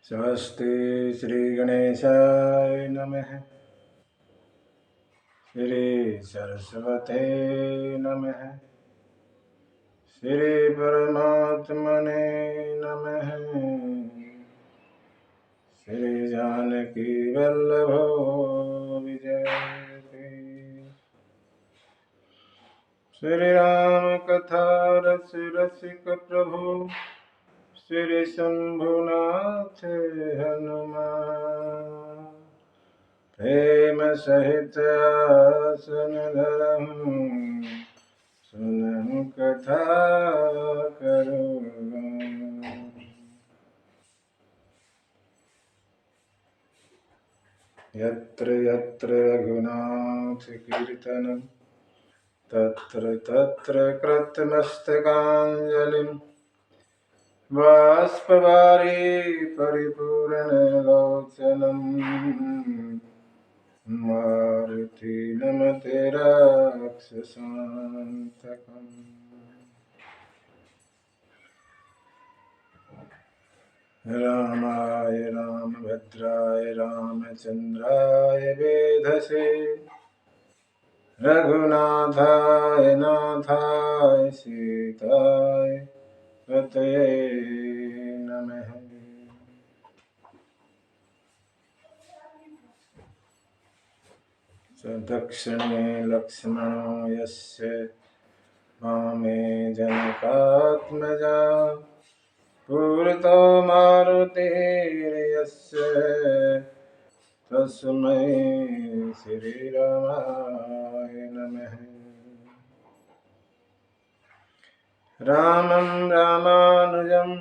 स्वस्ति श्री गणेशाय नमः। श्री सरस्वते नमः। श्री परमात्मने नमः। श्री जानकी वल्लभो विजयते। श्री राम कथा रस रसिक प्रभु श्री शंभुनाथ हनुमान। प्रेम सहित आसन धरहु सुनहु कथा करुणा। यत्र यत्र रघुनाथ कीर्तनं तत्र तत्र कृतमस्तकाञ्जलिं बाष्पवारि परिपूर्णलोचनं मारुति नमते राक्षसान्तकम्। रामाय रामभद्राय रामचन्द्राय वेधसे रघुनाथाय नाथाय सीताय पतये नमः। दक्षिणे लक्ष्मणो यस्य वामे जनकात्मजा पूर्वतो मारुतिर्यस्य तस्मै श्रीरामाय नमः। रामं रामानुजं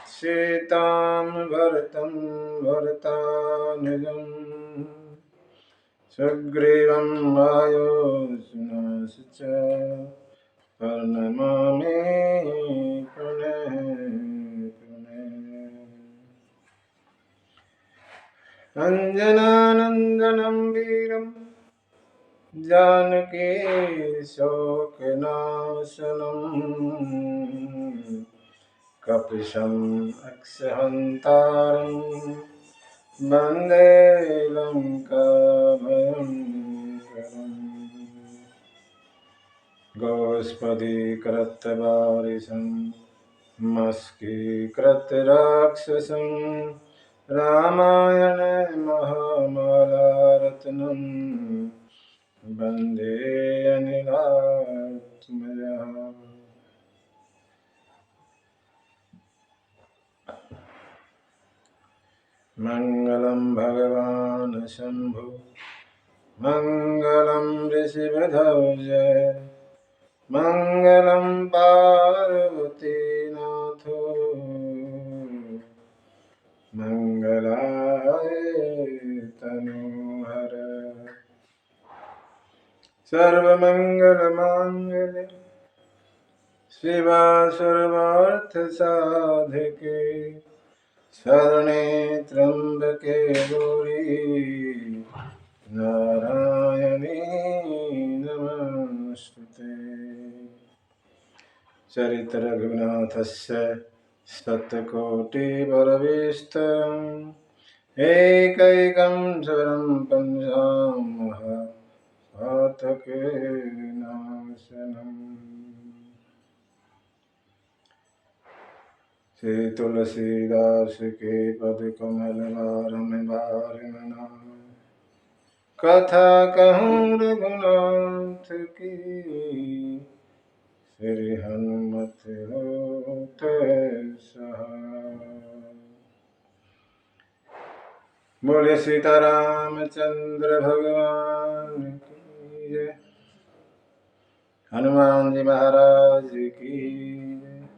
सीतां भरतं भरतानुजं सुग्रीवं वायुसूतं च प्रणमामि पुनः पुनः। अञ्जनानन्दनं वीरं जानकी शोकनाशनं कपीशम् अक्षहन्तारं वन्दे लङ्काभयङ्करम्। गोष्पदीकृतवारिसं मस्कीकृतराक्षसं रामायणे महामालारत्नं वन्दे अनिलात्मजः। मङ्गलं भगवान् शम्भो मङ्गलं ऋषिवध्वज मङ्गलं पार्वतीनाथो मङ्गलाय तनूहर। सर्वमङ्गलमाङ्गल्ये शिवा सर्वार्थसाधके शरणे त्र्यम्बके गौरी नारायणी नमोस्तुते। चरित्र रघुनाथस्य शतकोटिपरिवेष्टितम् एकैकं स्वरं पंचामः पातकनाशनम्। श्री तुलसीदास के पद कमल बारम बारमना कथा कहूँ रघुनाथ की श्री हनुमत होते सहाय। बोले सीतारामचंद्र भगवान की जय। हनुमान जी महाराज की जय।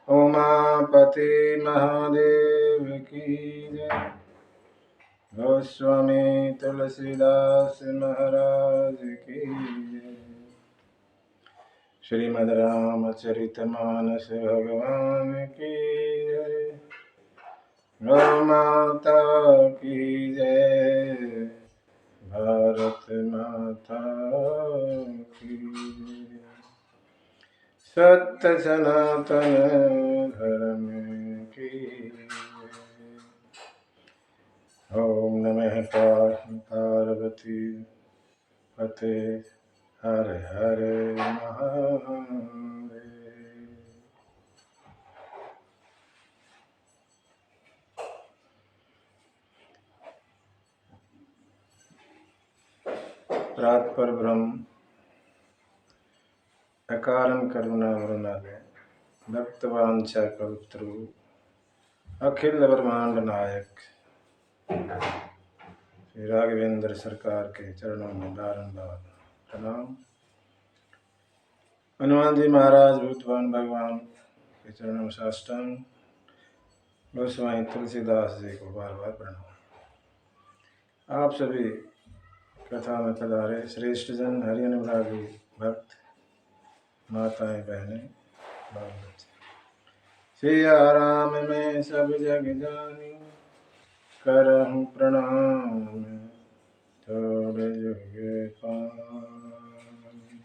उमापति महादेव की जय। गोस्वामी तुलसीदास महाराज की जय। श्रीमद् रामचरितमानस भगवान की जय। गौ माता की जय। भारत माता की जय। सत्य सनातन धर्म की ओम नमः पार्वती पते हर हर महादेव। प्रात पर ब्रह्म अकारण करुणा वरुणालय भक्तवांछा कवित्रु अखिल ब्रह्मांड नायक श्री राघवेंद्र सरकार के चरणों में बारंबार प्रणाम। हनुमान जी महाराज भूतवान भगवान के चरणों में साष्टांग, गोस्वामी तुलसीदास जी को बार बार प्रणाम। आप सभी कथा में पधारे श्रेष्ठ जन, हरि अनुरागी भक्त, माताएं, बहनें, बाल बच्चे। सिया राम में सब जग जानी, करहूँ प्रणाम थोड़े युग पानी।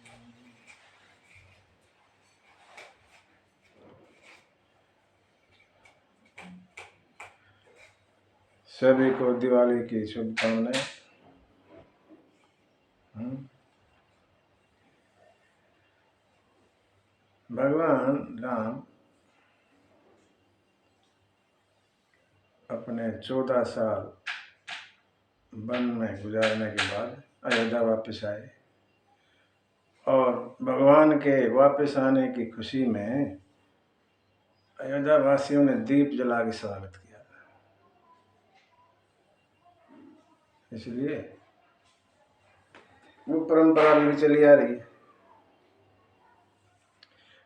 सभी को दिवाली की शुभकामनाएं। भगवान राम अपने 14 साल वन में गुजारने के बाद अयोध्या वापस आए और भगवान के वापस आने की खुशी में अयोध्या वासियों ने दीप जला के स्वागत किया। इसलिए वो परंपरा भी चली आ रही है।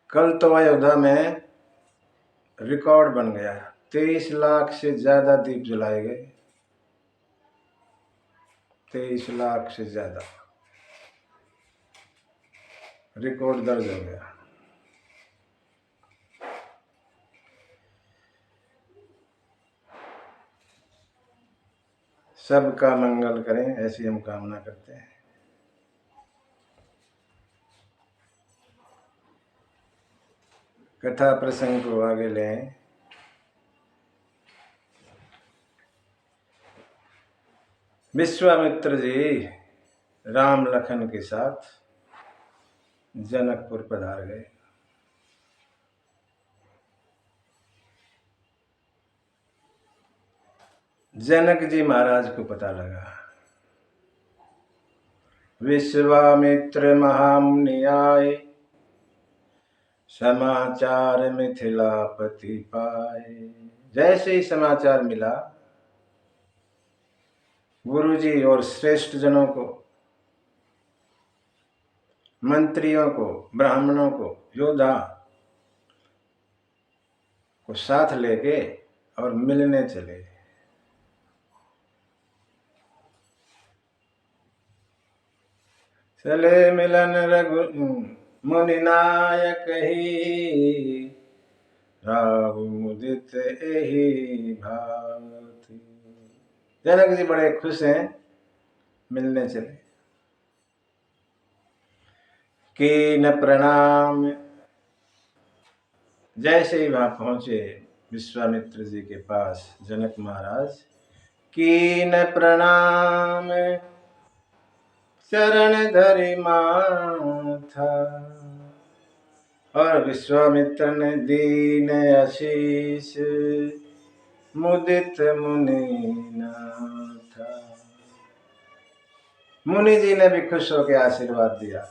कल तो अयोध्या में रिकॉर्ड बन गया, 23 लाख से ज्यादा दीप जलाए गए। 23 लाख से ज्यादा रिकॉर्ड दर्ज हो गया। सबका मंगल करें, ऐसी हम कामना करते हैं। कथा प्रसंग को आगे लें। विश्वामित्र जी राम लखन के साथ जनकपुर पधार गए। जनक जी महाराज को पता लगा विश्वामित्र महामुनि आए, समाचार मिथिलापति पाए। जैसे ही समाचार मिला, गुरुजी और श्रेष्ठ जनों को, मंत्रियों को, ब्राह्मणों को, योद्धा को साथ लेके और मिलने चले। चले मिलन रघु मुनि नायक ही, राहु मुदित एहि भांति। जनक जी बड़े खुश हैं, मिलने चले। कीन प्रणाम। जैसे ही वहां पहुंचे विश्वामित्र जी के पास जनक महाराज, कीन प्रणाम चरण धरि माथा, और विश्वामित्र ने दीन आशीष मुदित मुनि नाथा। मुनि जी ने भी खुश होकर आशीर्वाद दिया,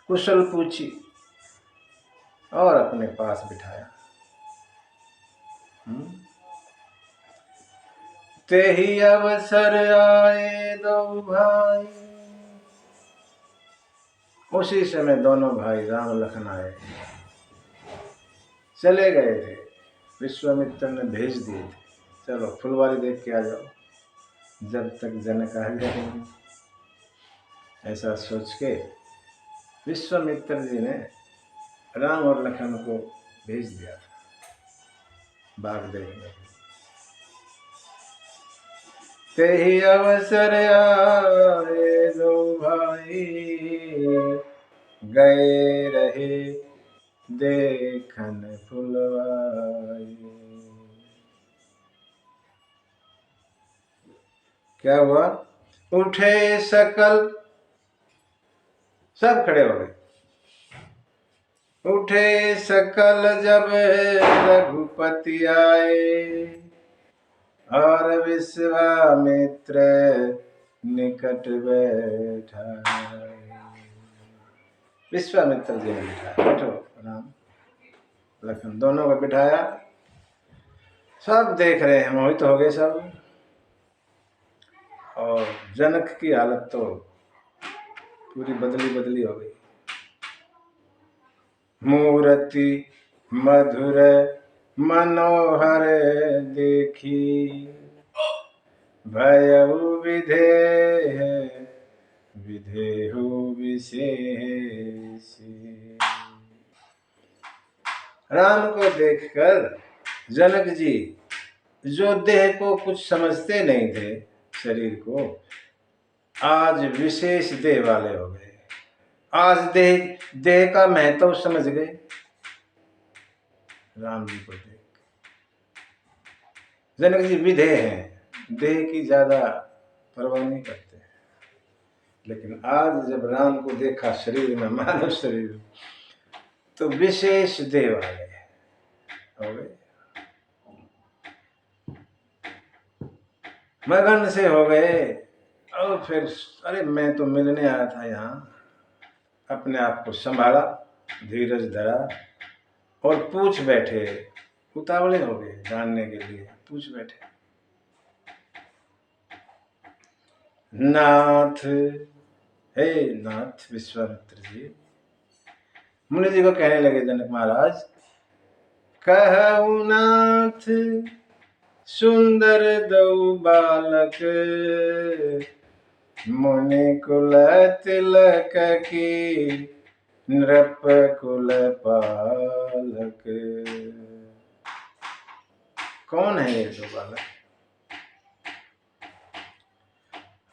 कुशल पूछी और अपने पास बिठाया। तेहि अवसर आए दो भाई। उसी समय दोनों भाई राम लखन आए। चले गए थे, विश्वामित्र ने भेज दिए थे, चलो फुलवारी देख के आ जाओ, जब तक जनक आ जाएंगे। ऐसा सोच के विश्वामित्र जी ने राम और लखन को भेज दिया था बाग देखने। तेहि अवसर आए दो भाई, गए रहे देखन फुलवारी। क्या हुआ? उठे सकल, सब खड़े हो गए। उठे सकल जब रघुपति आए, और विश्वामित्र निकट बैठा। विश्वामित्र जी ने बिठाया, बैठो राम लखन दोनों को बिठाया। सब देख रहे हैं, मोहित हो गए सब। और जनक की हालत तो पूरी बदली हो गई। मूर्ति मधुर मनोहर देखी, भयउ विधेय विधेहु विशेषी। राम को देखकर जनक जी, जो देह को कुछ समझते नहीं थे, शरीर को, आज विशेष देह वाले हो गए। आज देह का महत्व समझ गए राम जी को देख। जनक जी विधेय हैं, देह की ज्यादा परवाह नहीं करते। लेकिन आज जब राम को देखा शरीर में, मानव शरीर, तो विशेष देह वाले हो गए, मगन से हो गए। और फिर अरे मैं तो मिलने आया था यहाँ, अपने आप को संभाला, धीरज धरा और पूछ बैठे। उतावले हो गए जानने के लिए, पूछ बैठे। नाथ, हे नाथ विश्वामित्र जी, मुनि जी को कहने लगे जनक महाराज, कहु नाथ सुंदर दो बालक, मुनि कुल तिलक की नृप कुल पालक। कौन है ये दो बालक?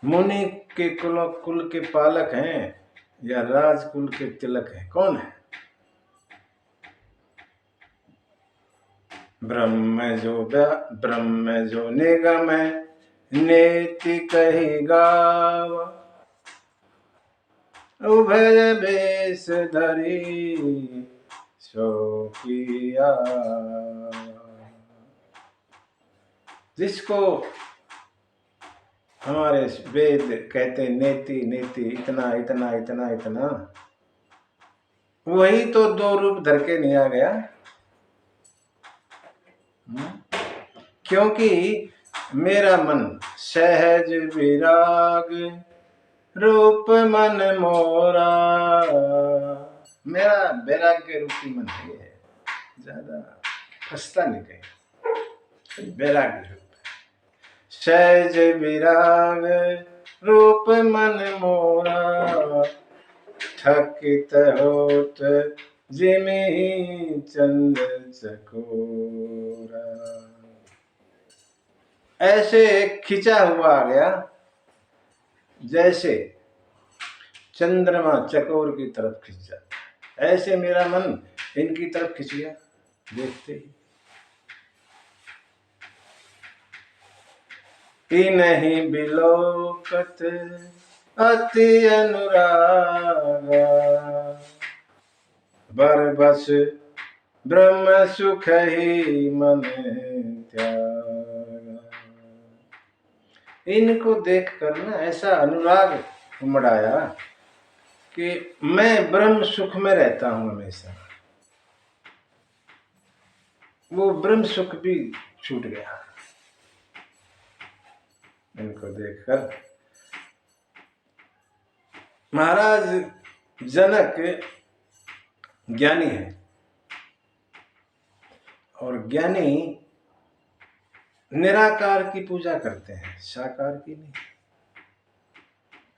मुनि के कुल के पालक हैं या राजकुल के तिलक हैं? कौन है? ब्रह्म जो निगम नेति कही गाव, उभय बेश धरी सो किया। जिसको हमारे वेद कहते नेति नेति, इतना इतना इतना इतना, वही तो दो रूप धर के नहीं आ गया। क्योंकि मेरा मन सहज विराग, रूप मन मोरा। मेरा वैराग्य रूपी मन है, ज्यादा फंसता नहीं कहीं। वैराग्य रूप सहज विराग, रूप मन मोरा, थकित होत जिमि चंद्र चकोरा। ऐसे खिंचा हुआ आ गया जैसे चंद्रमा चकोर की तरफ खिंच जाता, ऐसे मेरा मन इनकी तरफ खिंच गया देखते ही। नहीं बिलोकत अति अनुरागा, बर बस ब्रह्म सुख ही मन त्यागा। इनको देखकर ना ऐसा अनुराग उमड़ाया कि मैं ब्रह्म सुख में रहता हूं हमेशा। वो ब्रह्म सुख भी छूट गया इनको देखकर। महाराज जनक ज्ञानी है, और ज्ञानी निराकार की पूजा करते हैं, साकार की नहीं।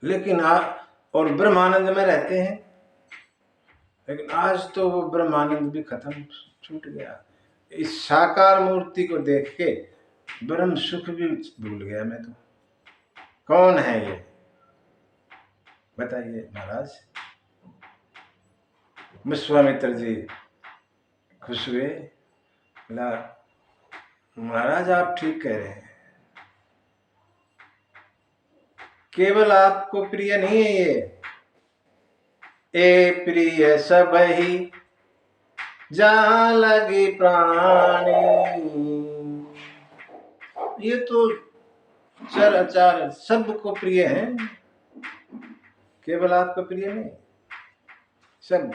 लेकिन और ब्रह्मानंद में रहते हैं। लेकिन आज तो वो ब्रह्मानंद भी खत्म, छूट गया। इस साकार मूर्ति को देख के ब्रह्म सुख भी भूल गया मैं तो। कौन है ये बताइए महाराज? विश्वामित्र जी खुश हुए, महाराज आप ठीक कह रहे हैं। केवल आपको प्रिय नहीं है ए प्रिय सब ही जहां लगी प्राणी। ये तो चर अचार सबको प्रिय है, केवल आपको प्रिय नहीं, सब।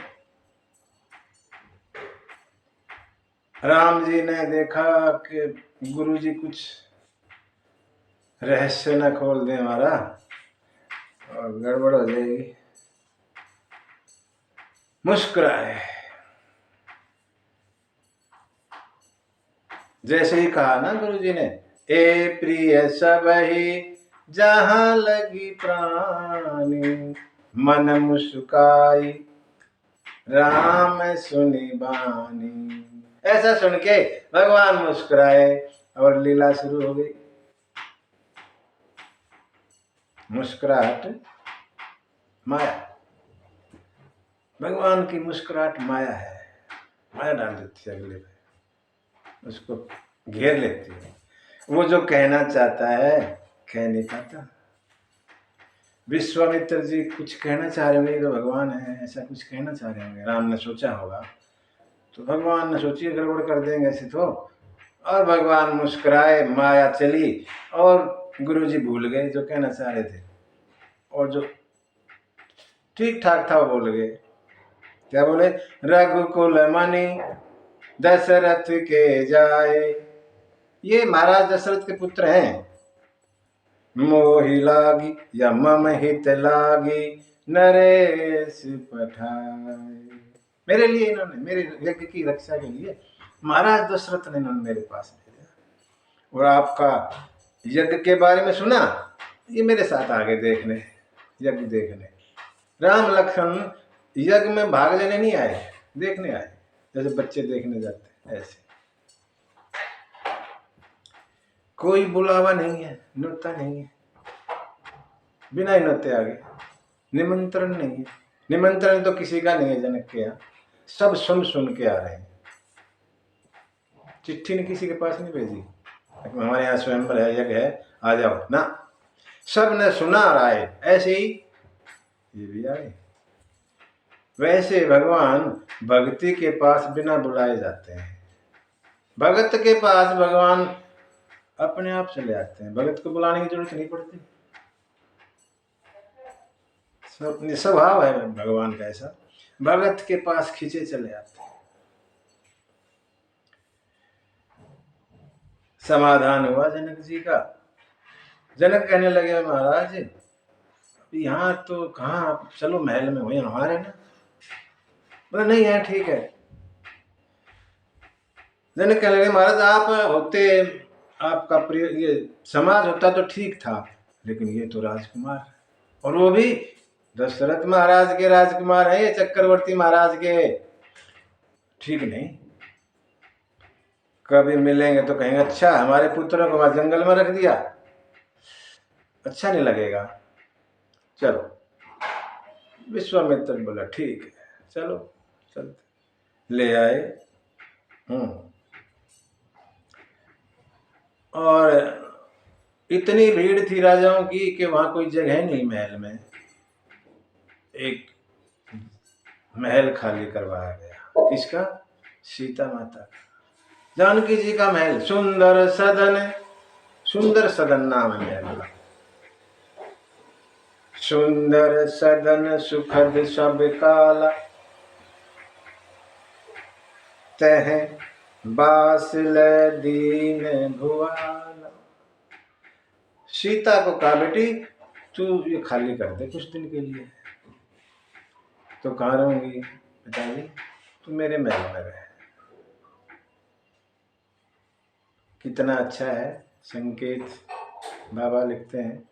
राम जी ने देखा कि गुरु जी कुछ रहस्य न खोल दे हमारा और गड़बड़ हो जाएगी, मुस्कुराए। जैसे ही कहा ना गुरु जी ने, ए प्रिय सब ही जहां लगी प्राणी, मन मुस्काई राम सुनी बानी। ऐसा सुन के भगवान मुस्कुराए और लीला शुरू हो गई। मुस्कुराहट माया, भगवान की मुस्कुराहट माया है, माया डाल देती है अगले पे, उसको घेर लेती है। वो जो कहना चाहता है कह नहीं पाता। विश्वामित्र जी कुछ कहना चाह रहे होंगे, तो भगवान है ऐसा कुछ कहना चाह रहे होंगे, राम ने सोचा होगा, तो भगवान ने सोची गड़बड़ कर देंगे ऐसे तो, और भगवान मुस्कुराए, माया चली और गुरु जी भूल गए जो कहना चाह रहे थे, और जो ठीक ठाक था वो बोल गए। क्या बोले? रघुकुल मणि दशरथ के जाए। ये महाराज दशरथ के पुत्र हैं। मोहि लागी या मम हित लागी नरेश पठाए। मेरे लिए इन्होंने, मेरे यज्ञ की रक्षा के लिए महाराज दशरथ ने इन्होंने मेरे पास भेजा, और आपका यज्ञ के बारे में सुना, ये मेरे साथ आगे देखने, यज्ञ देखने। राम लक्ष्मण यज्ञ में भाग लेने नहीं आए, देखने आए, जैसे बच्चे देखने जाते ऐसे। कोई बुलावा नहीं है, न्योता नहीं है, बिना न्योते आगे, निमंत्रण नहीं है। निमंत्रण तो किसी का नहीं है जनक के यहाँ, सब सुन सुन के आ रहे हैं। चिट्ठी ने किसी के पास नहीं भेजी हमारे यहाँ स्वयंवर है, यज्ञ है, आ जाओ ना, सब ने सुना और आए। ऐसे ही ये भी आए। वैसे भगवान भक्ति के पास बिना बुलाए जाते हैं। भगत के पास भगवान अपने आप चले आते हैं, भगत को बुलाने की जरूरत नहीं पड़ती। स्वभाव है भगवान का ऐसा, भगत के पास खींचे चले आते हैं। समाधान हुआ जनक जी का। जनक कहने लगे महाराज यहाँ तो कहाँ, चलो महल में हो, हमारे ना, बोला नहीं है, ठीक है। जनक कहने लगे महाराज आप होते, आपका प्रिय ये समाज होता तो ठीक था, लेकिन ये तो राजकुमार, और वो भी दशरथ महाराज के राजकुमार है, ये चक्रवर्ती महाराज के, ठीक नहीं। कभी मिलेंगे तो कहेंगे अच्छा हमारे पुत्रों को वहां जंगल में रख दिया, अच्छा नहीं लगेगा, चलो। विश्वामित्र बोला ठीक है, चलो चलते। ले आए। और इतनी भीड़ थी राजाओं की कि वहां कोई जगह नहीं महल में, एक महल खाली करवाया गया। किसका? सीता माता का, जानकी जी का महल। सुंदर सदन, सुंदर सदन नाम है महल का। सुंदर सदन सुखद सब काला, तह बास दीन भुआला। सीता को कहा बेटी तू ये खाली कर दे कुछ दिन के लिए। तो कहाँ रहूंगी पिताजी? तू मेरे महल में रहे। कितना अच्छा है संकेत, बाबा लिखते हैं।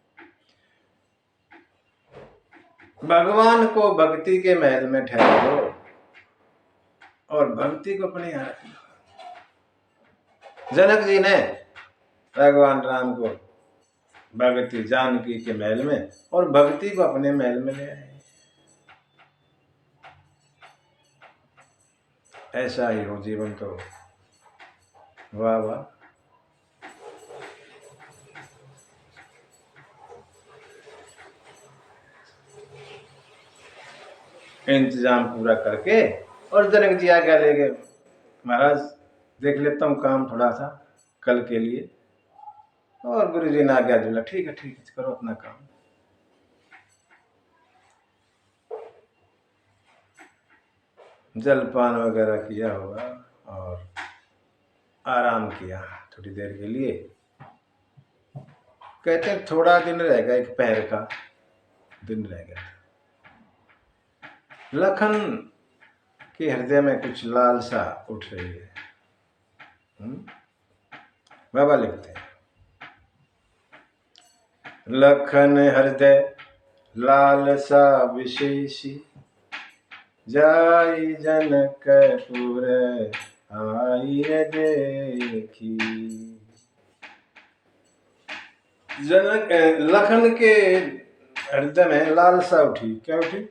भगवान को भक्ति के महल में ठहरो और भक्ति को अपने यहाँ रखना। जनक जी ने भगवान राम को भक्ति जानकी के महल में और भक्ति को अपने महल में ले आए। ऐसा ही हो जीवन तो वाह वाह। इंतजाम पूरा करके और जनक जी आज्ञा ले गए, महाराज देख लेता हूँ काम थोड़ा सा कल के लिए। और गुरु जी ने आज्ञा दिला, ठीक है करो अपना काम। जलपान वगैरह किया होगा और आराम किया थोड़ी देर के लिए। कहते हैं थोड़ा दिन रह गया, एक पैर का दिन रह गया। लखन के हृदय में कुछ लालसा उठ रही है। बाबा लिखते हैं, लखन हृदय लालसा विशेषी, जाई जनकपुर आई देखी। लखन के हृदय में लालसा उठी। क्या उठी?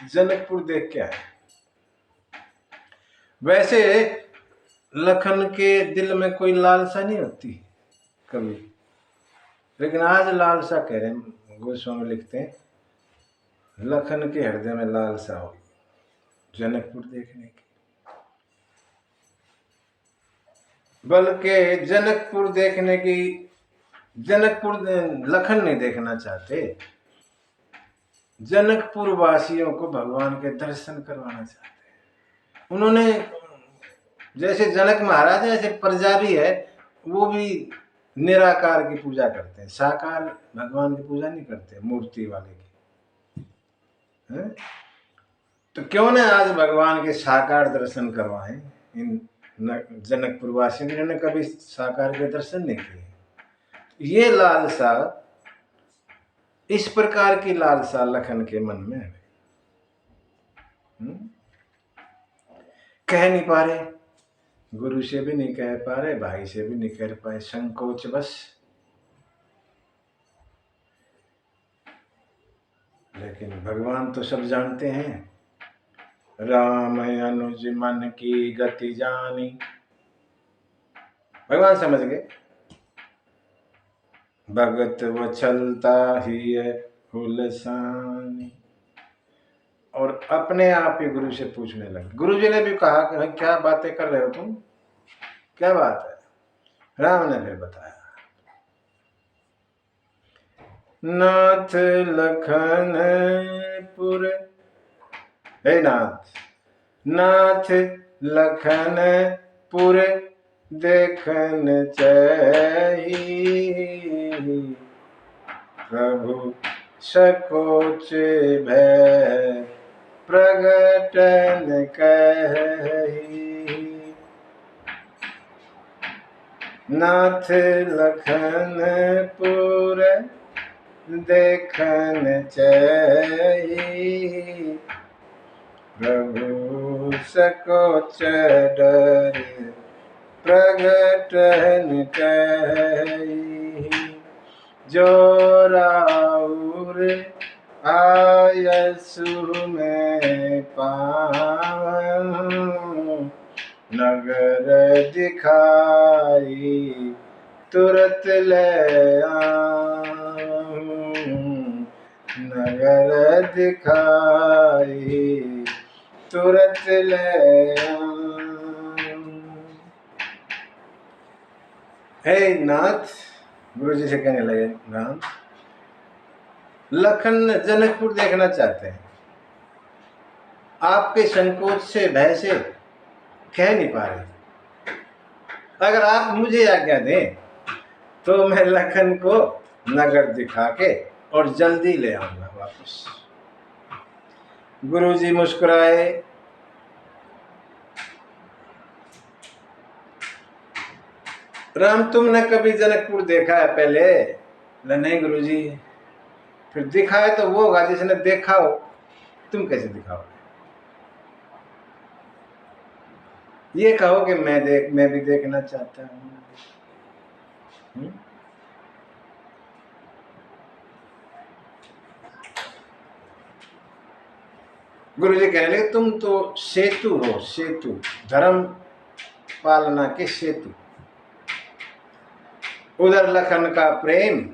जनकपुर देख के आए। वैसे लखन के दिल में कोई लालसा नहीं होती कभी, लेकिन आज लालसा कह रहे हैं। गोस्वामी लिखते हैं, लखन के हृदय में लालसा हुई जनकपुर देखने की। बल्कि जनकपुर देखने की, जनकपुर लखन नहीं देखना चाहते, जनकपुर वासियों को भगवान के दर्शन करवाना चाहते हैं। उन्होंने जैसे जनक महाराज है, ऐसे प्रजा भी है, वो भी निराकार की पूजा करते हैं, साकार भगवान की पूजा नहीं करते, मूर्ति वाले की है? तो क्यों न आज भगवान के साकार दर्शन करवाएं इन जनकपुर वासियों। जिन्होंने कभी साकार के दर्शन नहीं किए, ये लालसा, इस प्रकार की लालसा लखन के मन में है। कह नहीं पा रहे, गुरु से भी नहीं कह पा रहे, भाई से भी नहीं कह पाए, संकोच बस। लेकिन भगवान तो सब जानते हैं। राम अनुज मन की गति जानी, भगवान समझ गए। भगत वछलता ही है हुलसानी। और अपने आप ही गुरु से पूछने लगे। गुरु जी ने भी कहा कि भाई क्या बातें कर रहे हो तुम, क्या बात है? राम ने फिर बताया, नाथ लखनपुर, हे नाथ लखनपुर देखन चाहिए, प्रभु सकोच भय प्रगटन कही। नाथ लखनपुर देखन चाहिए, प्रभु सकोच डर प्रगटन कही। जो राउर आयसु में पावन, नगर दिखाई तुरत ले आऊं, नगर दिखाई तुरत ले आऊं। हे नाथ, गुरु जी से कहने लगे, राम लखन जनकपुर देखना चाहते हैं, आपके संकोच से, भय से कह नहीं पा रहे। अगर आप मुझे आज्ञा दें तो मैं लखन को नगर दिखा के और जल्दी ले आऊंगा वापस। गुरुजी मुस्कुराए। राम तुमने कभी जनकपुर देखा है पहले? नहीं गुरुजी। फिर दिखाए तो वो होगा जिसने देखा हो, तुम कैसे दिखाओगे? ये कहो कि मैं भी देखना चाहता हूं। गुरु जी कहने लगे, तुम तो सेतु हो, सेतु, धर्म पालना के सेतु। उधर लखन का प्रेम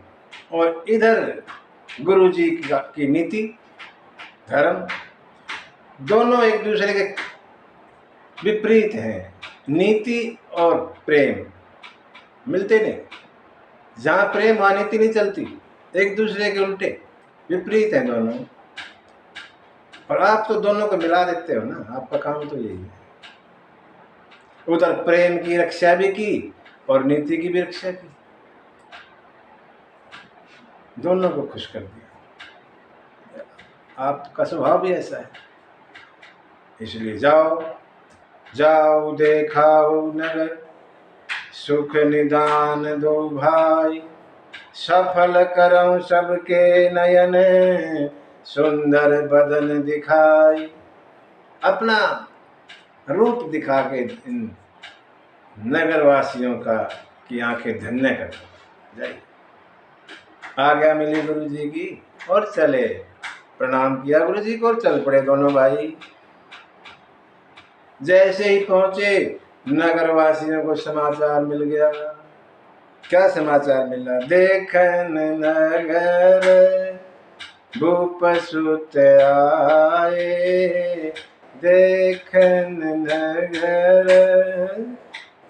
और इधर गुरु जी की नीति, धर्म। दोनों एक दूसरे के विपरीत हैं। नीति और प्रेम मिलते नहीं। जहाँ प्रेम वहाँ नीति नहीं चलती, एक दूसरे के उल्टे विपरीत हैं दोनों। और आप तो दोनों को मिला देते हो ना, आपका काम तो यही है। उधर प्रेम की रक्षा भी की और नीति की भी रक्षा की, दोनों को खुश कर दिया। आपका स्वभाव भी ऐसा है। इसलिए जाओ जाओ देखाओ नगर, सुख निदान दो भाई, सफल करऊं सबके नयन, सुंदर बदन दिखाई। अपना रूप दिखा के इन नगरवासियों का की आंखें धन्य कर जाइए। आज्ञा मिली गुरु जी की और चले। प्रणाम किया गुरु जी को और चल पड़े दोनों भाई। जैसे ही पहुंचे नगरवासियों को समाचार मिल गया। क्या समाचार मिला? देखन नगर भूप सुत आए, देखन नगर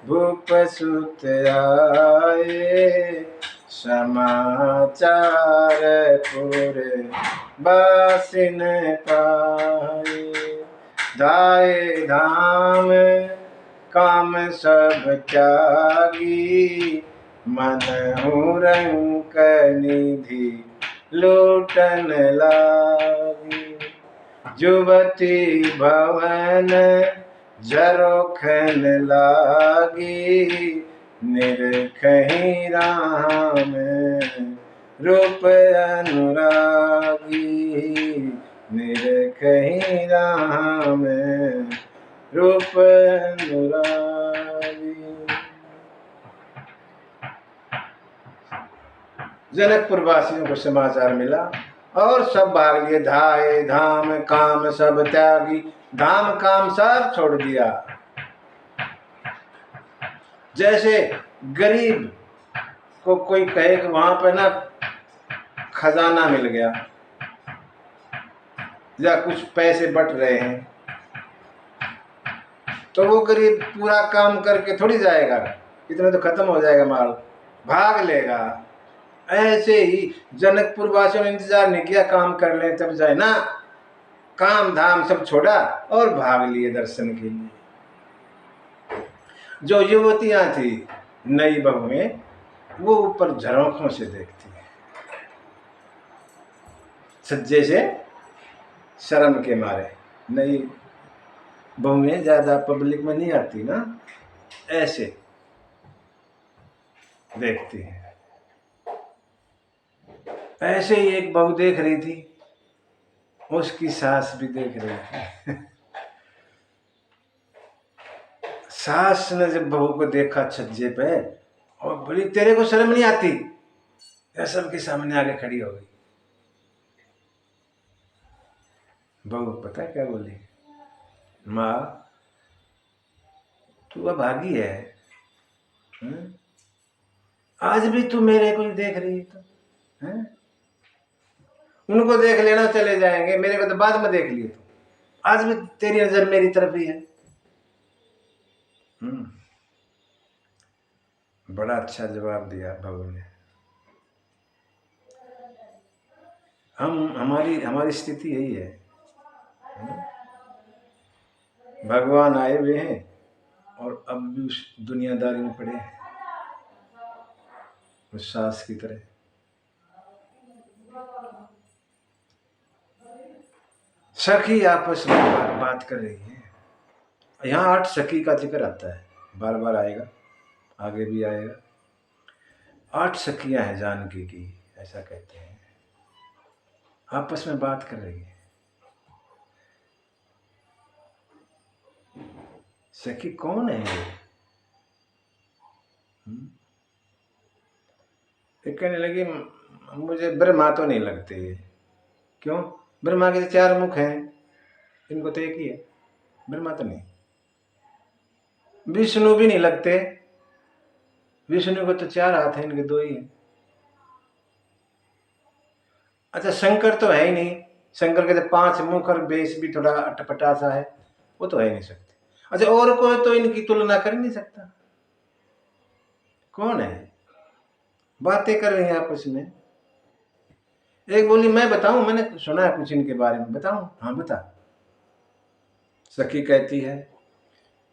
भूप सुत आए, समाचार पूरे बासिन पाए। धाये धाम काम सब त्यागी, मनहु रंक निधि लूटन लागी। युवती भवन झरोखन लागी, निरखहि राम रूप अनुरागी, निरखहि राम रूप अनुरागी। जनकपुर वासियों को समाचार मिला और सब भाग लिए। धाये धाम काम सब त्यागी, धाम काम सब छोड़ दिया। जैसे गरीब को कोई कहे कि वहां पर ना खजाना मिल गया या कुछ पैसे बट रहे हैं, तो वो गरीब पूरा काम करके थोड़ी जाएगा, इतना तो खत्म हो जाएगा माल, भाग लेगा। ऐसे ही जनकपुर वासियों ने इंतजार नहीं किया, काम कर ले तब जाए ना, काम धाम सब छोड़ा और भाग लिए दर्शन के लिए। जो युवतियां थी नई बहुएं, वो ऊपर झरोखों से देखती है, सज्जे से शर्म के मारे। नई बहुएं ज्यादा पब्लिक में नहीं आती ना, ऐसे देखती है। ऐसे ही एक बहू देख रही थी, उसकी सास भी देख रही थी। सास ने जब बहू को देखा छज्जे पे और बोली, तेरे को शर्म नहीं आती? या सबके सामने आके खड़ी हो गई। बहू पता क्या बोली? माँ तू अभागी है, आज भी तू मेरे को ही देख रही है, तो है? उनको देख लेना चले जाएंगे, मेरे को तो बाद में देख लिए। तो आज भी तेरी नजर मेरी तरफ ही है। बड़ा अच्छा जवाब दिया बहू ने। हमारी स्थिति यही है। भगवान आए हुए हैं और अब भी उस दुनियादारी में पड़े हैं, उस सास की तरह। सखी आपस में बात कर रही है। यहाँ 8 सखी का जिक्र आता है, बार बार आएगा, आगे भी आएगा। 8 सखियां हैं जानकी की, ऐसा कहते हैं। आपस में बात कर रही है। सखी कौन है ये? एक कहने लगी, मुझे ब्रह्मा तो नहीं लगते ये। क्यों? ब्रह्मा के 4 मुख हैं, इनको तो एक ही है, ब्रह्मा तो नहीं। विष्णु भी नहीं लगते, विष्णु को तो 4 हाथ हैं, इनके 2 ही हैं। अच्छा शंकर तो है ही नहीं, शंकर कहते 5 मुख और बेस भी थोड़ा अटपटा सा है, वो तो है नहीं सकते। अच्छा, और कोई तो इनकी तुलना कर नहीं सकता। कौन है? बातें कर रहे हैं आपस में। एक बोली मैं बताऊं, मैंने सुना है कुछ इनके बारे में, बताऊं? हाँ बता। सखी कहती है,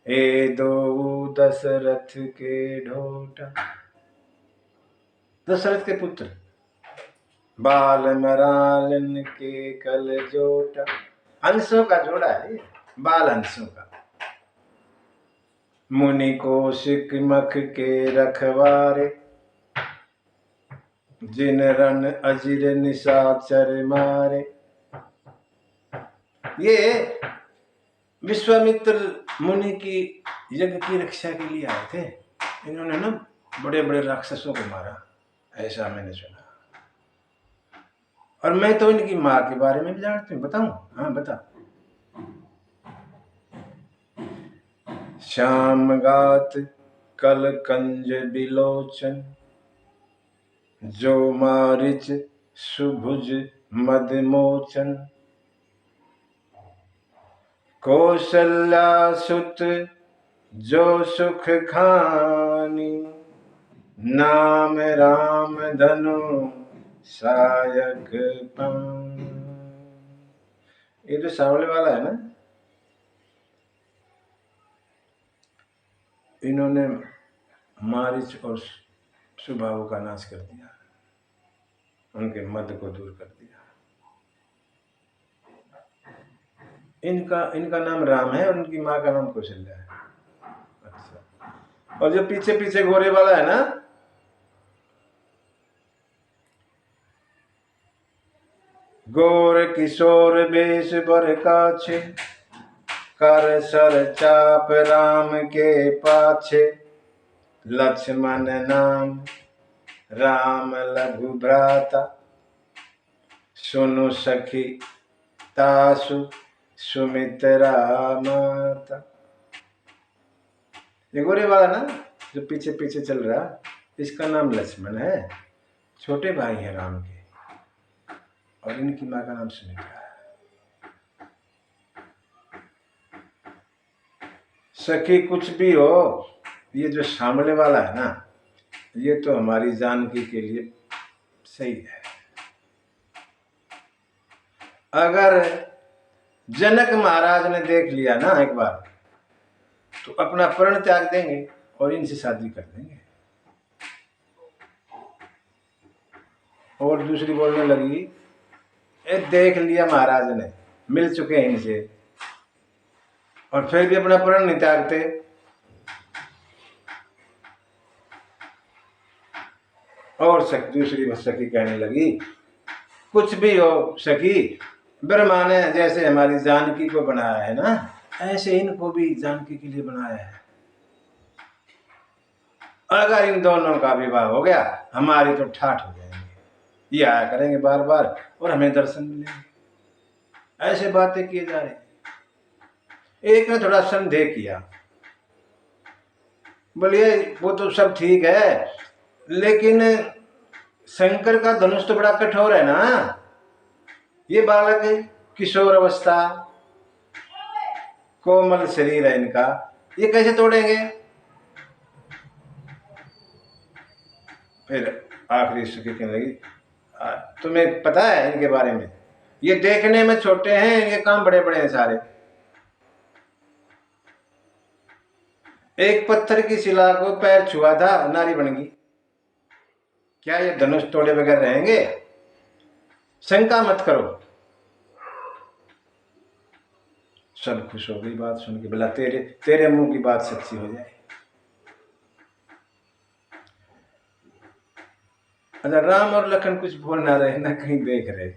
ए दो दशरथ के ढोटा, दशरथ के पुत्र, बाल मरालन के कल जोटा। हंसों का जोड़ा है, बाल हंसों का। मुनि कौशिक मख के रखवारे, जिन रन अजिर निशाचर मारे। ये विश्वामित्र मुनि की यज्ञ की रक्षा के लिए आए थे। इन्होंने ना बड़े बड़े राक्षसों को मारा, ऐसा मैंने सुना। और मैं तो इनकी माँ के बारे में भी जानती हूँ, बताऊं? हाँ बता। श्याम गात कल कंज बिलोचन, जो मारिच सुभुज मदमोचन। कौशल्या सुत जो सुख खानी, नाम राम धनु सायक पान। ये जो सावले वाला है ना, इन्होंने मारिच और सुभाव का नाश कर दिया, उनके मद को दूर कर दिया। इनका नाम राम है और उनकी माँ का नाम कौशल्या है। अच्छा, और जो पीछे पीछे गोरे वाला है ना, गोर किशोर बेश बर काछे, कर सर चाप राम के पाछे। लक्ष्मण नाम राम लघु भ्राता, सुनु सखी तासु सुमित्रा माता। ये गोरे वाला ना जो पीछे पीछे चल रहा, इसका नाम लक्ष्मण है, छोटे भाई हैं राम के, और इनकी माँ का नाम सुमित्रा है। सखी कुछ भी हो, ये जो सामने वाला है ना, ये तो हमारी जानकी के लिए सही है। अगर जनक महाराज ने देख लिया ना एक बार, तो अपना प्रण त्याग देंगे और इनसे शादी कर देंगे। और दूसरी बोलने लगी, देख लिया महाराज ने, मिल चुके हैं इनसे, और फिर भी अपना प्रण नहीं त्यागते। और दूसरी सखी कहने लगी, कुछ भी हो सखी, ब्रह्मा ने जैसे हमारी जानकी को बनाया है ना, ऐसे इनको भी जानकी के लिए बनाया है। अगर इन दोनों का विवाह हो गया, हमारी तो ठाठ हो जाएंगे, ये आया करेंगे बार बार और हमें दर्शन मिलेंगे। ऐसे बातें किए जा रही। एक ने थोड़ा संदेह किया, बोलिए वो तो सब ठीक है, लेकिन शंकर का धनुष तो बड़ा कठोर है ना, ये बालक किशोर अवस्था, कोमल शरीर है इनका, ये कैसे तोड़ेंगे? फिर आखिरी सखी कहने लगी, तुम्हें पता है इनके बारे में, ये देखने में छोटे हैं, इनके काम बड़े बड़े हैं सारे। एक पत्थर की शिला को पैर छुआ था, नारी बन गई। क्या ये धनुष तोड़े बगैर रहेंगे? शंका मत करो। सब खुश हो गई बात सुन के, बोला तेरे मुंह की बात सच्ची हो जाए। अच्छा, राम और लखन कुछ बोल ना रहे, ना कहीं देख रहे।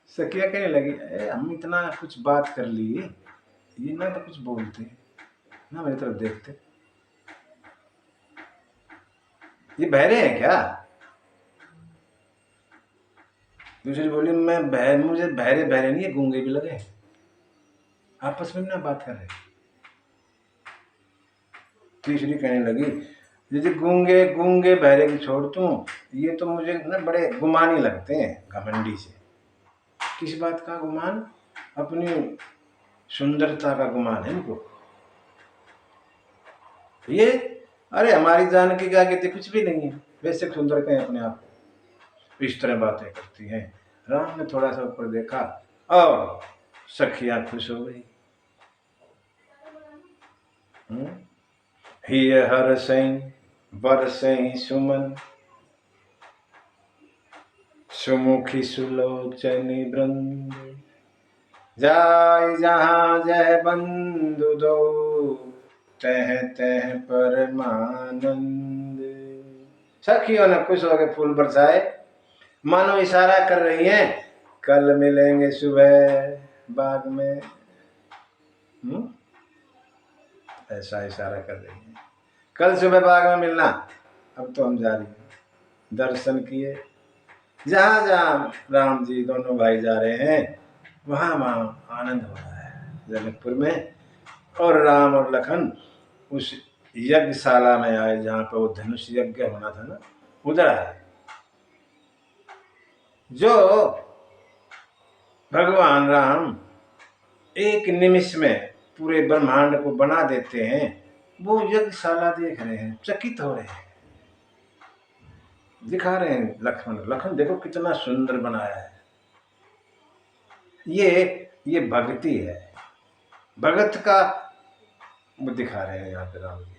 सखिया कहने लगी, हम इतना कुछ बात कर ली, ये ना तो कुछ बोलते ना मेरी तरफ देखते, ये बहरे हैं क्या? दूसरी बोली, मुझे बहरे नहीं है, गूंगे भी लगे, आपस में ना बात कर रहे। तीसरी कहने लगी, जैसे गूंगे बहरे की छोड़ तू, ये तो मुझे ना बड़े गुमानी लगते हैं, घमंडी से। किस बात का गुमान? अपनी सुंदरता का गुमान है इनको। ये अरे हमारी जानकी के आगे तो कुछ भी नहीं है, वैसे सुंदर कहें अपने आप को, इस तरह बातें करती हैं। राम ने थोड़ा सा ऊपर देखा और सखियां खुश हो गई। हिय हर सई बरसई सुमन, सुमुखी सुलोचनी वृंद, जाय जहाँ जय बंधु दो, तह तह परमानंद। सखियों ने खुश होकर फूल बरसाए, मानो इशारा कर रही हैं कल मिलेंगे सुबह बाग में। ऐसा इशारा कर रही हैं, कल सुबह बाग में मिलना। अब तो हम जा रही हैं। दर्शन किए, जहाँ जहाँ राम जी दोनों भाई जा रहे हैं वहाँ वहाँ आनंद हो रहा है जनकपुर में। और राम और लखन उस यज्ञशाला में आए जहाँ पर वो धनुष यज्ञ होना था ना, उधर आए। जो भगवान राम एक निमिष में पूरे ब्रह्मांड को बना देते हैं, वो यज्ञशाला देख रहे हैं, चकित हो रहे हैं, दिखा रहे हैं लक्ष्मण, लखन देखो कितना सुंदर बनाया है। ये भक्ति है, भगत का वो दिखा रहे हैं यहाँ पे राम जी।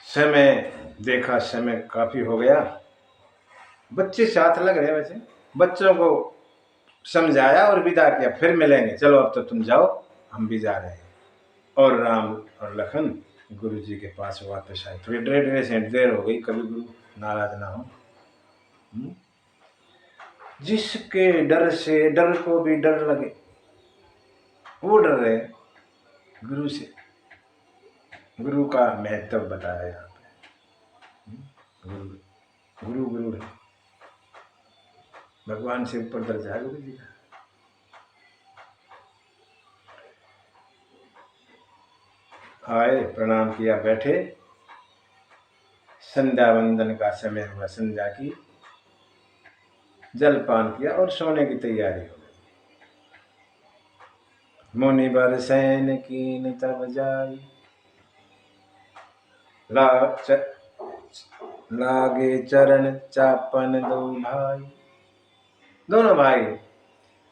समय देखा, समय काफी हो गया, बच्चे साथ लग रहे हैं। वैसे बच्चों को समझाया और विदा किया, फिर मिलेंगे, चलो अब तो तुम जाओ, हम भी जा रहे हैं। और राम और लखन गुरु जी के पास वापस आए। थोड़ी देर हो गई, कभी गुरु नाराज ना हो। जिसके डर से डर को भी डर लगे, वो डर रहे गुरु से। गुरु का महत्व बताया यहाँ पे। गुरु गुरु है, भगवान से ऊपर दर्जा है गुरु जी का। आए, प्रणाम किया, बैठे। संध्या वंदन का समय हुआ, संध्या की, जलपान किया और सोने की तैयारी हो गई। मुनि बर सैन कीन तब जाई, लागे चरण चापन दो भाई। दोनों भाई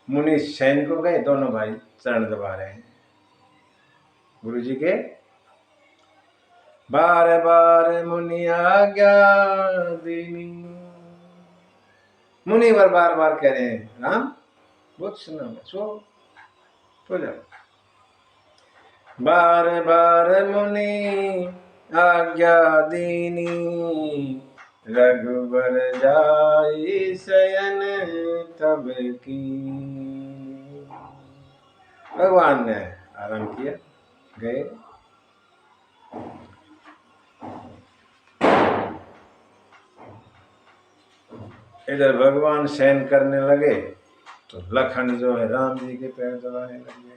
मुनि सैन को गए, दोनों भाई चरण दबा रहे हैं गुरु जी के। बार बार मुनि आज्ञा दीनी, मुनि बार बार कह रहे हैं राम बहुत सुना, सो जाओ। बार बार मुनि आज्ञा दीनी, रघुबर जाई शयन तब की। भगवान ने आराम किया, गए। इधर भगवान शयन करने लगे तो लखन जो है राम जी के पैर दबाने लगे।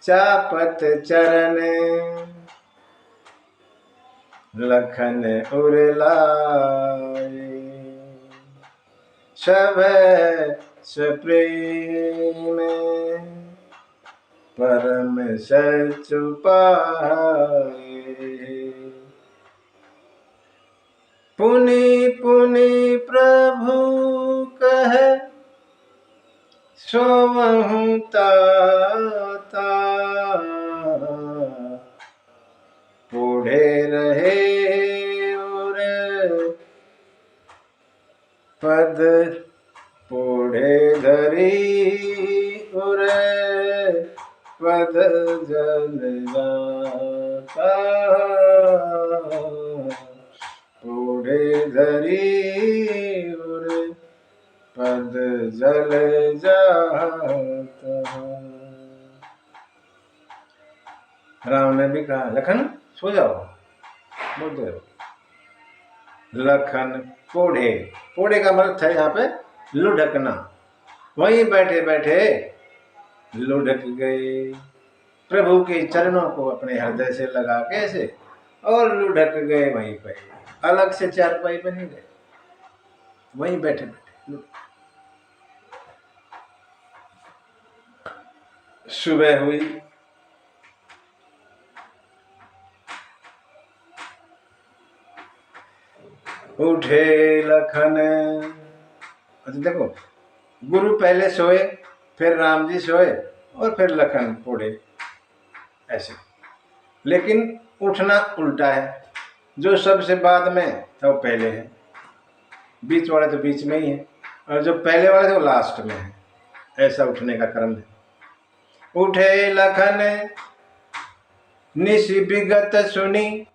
चापत चरण लखन उरलाए, सब सप्रेम परम सचु पाए। पुनि पुनि प्रभु कह सोवहुं ताता, बूढ़े रहे और पद बूढ़े धरी और पद जल जाता, बूढ़े धरी और पद जल जाता। राम ने भी कहा लखन सो जाओ, बहुत देर। लखन पोढ़े, पोढ़े का मतलब था यहाँ पे लुढ़कना, वहीं बैठे बैठे लुढ़क गए। प्रभु के चरणों को अपने हृदय से लगा के ऐसे और लुढ़क गए वहीं पर। अलग से चारपाई पर नहीं गए, वहीं बैठे बैठे। सुबह हुई, उठे लखन। अच्छा देखो, गुरु पहले सोए, फिर राम जी सोए और फिर लखन उड़े ऐसे। लेकिन उठना उल्टा है, जो सबसे बाद में था वो पहले है, बीच वाले तो बीच में ही है, और जो पहले वाले थे वो लास्ट में है। ऐसा उठने का क्रम है। उठे लखन निशि विगत सुनी,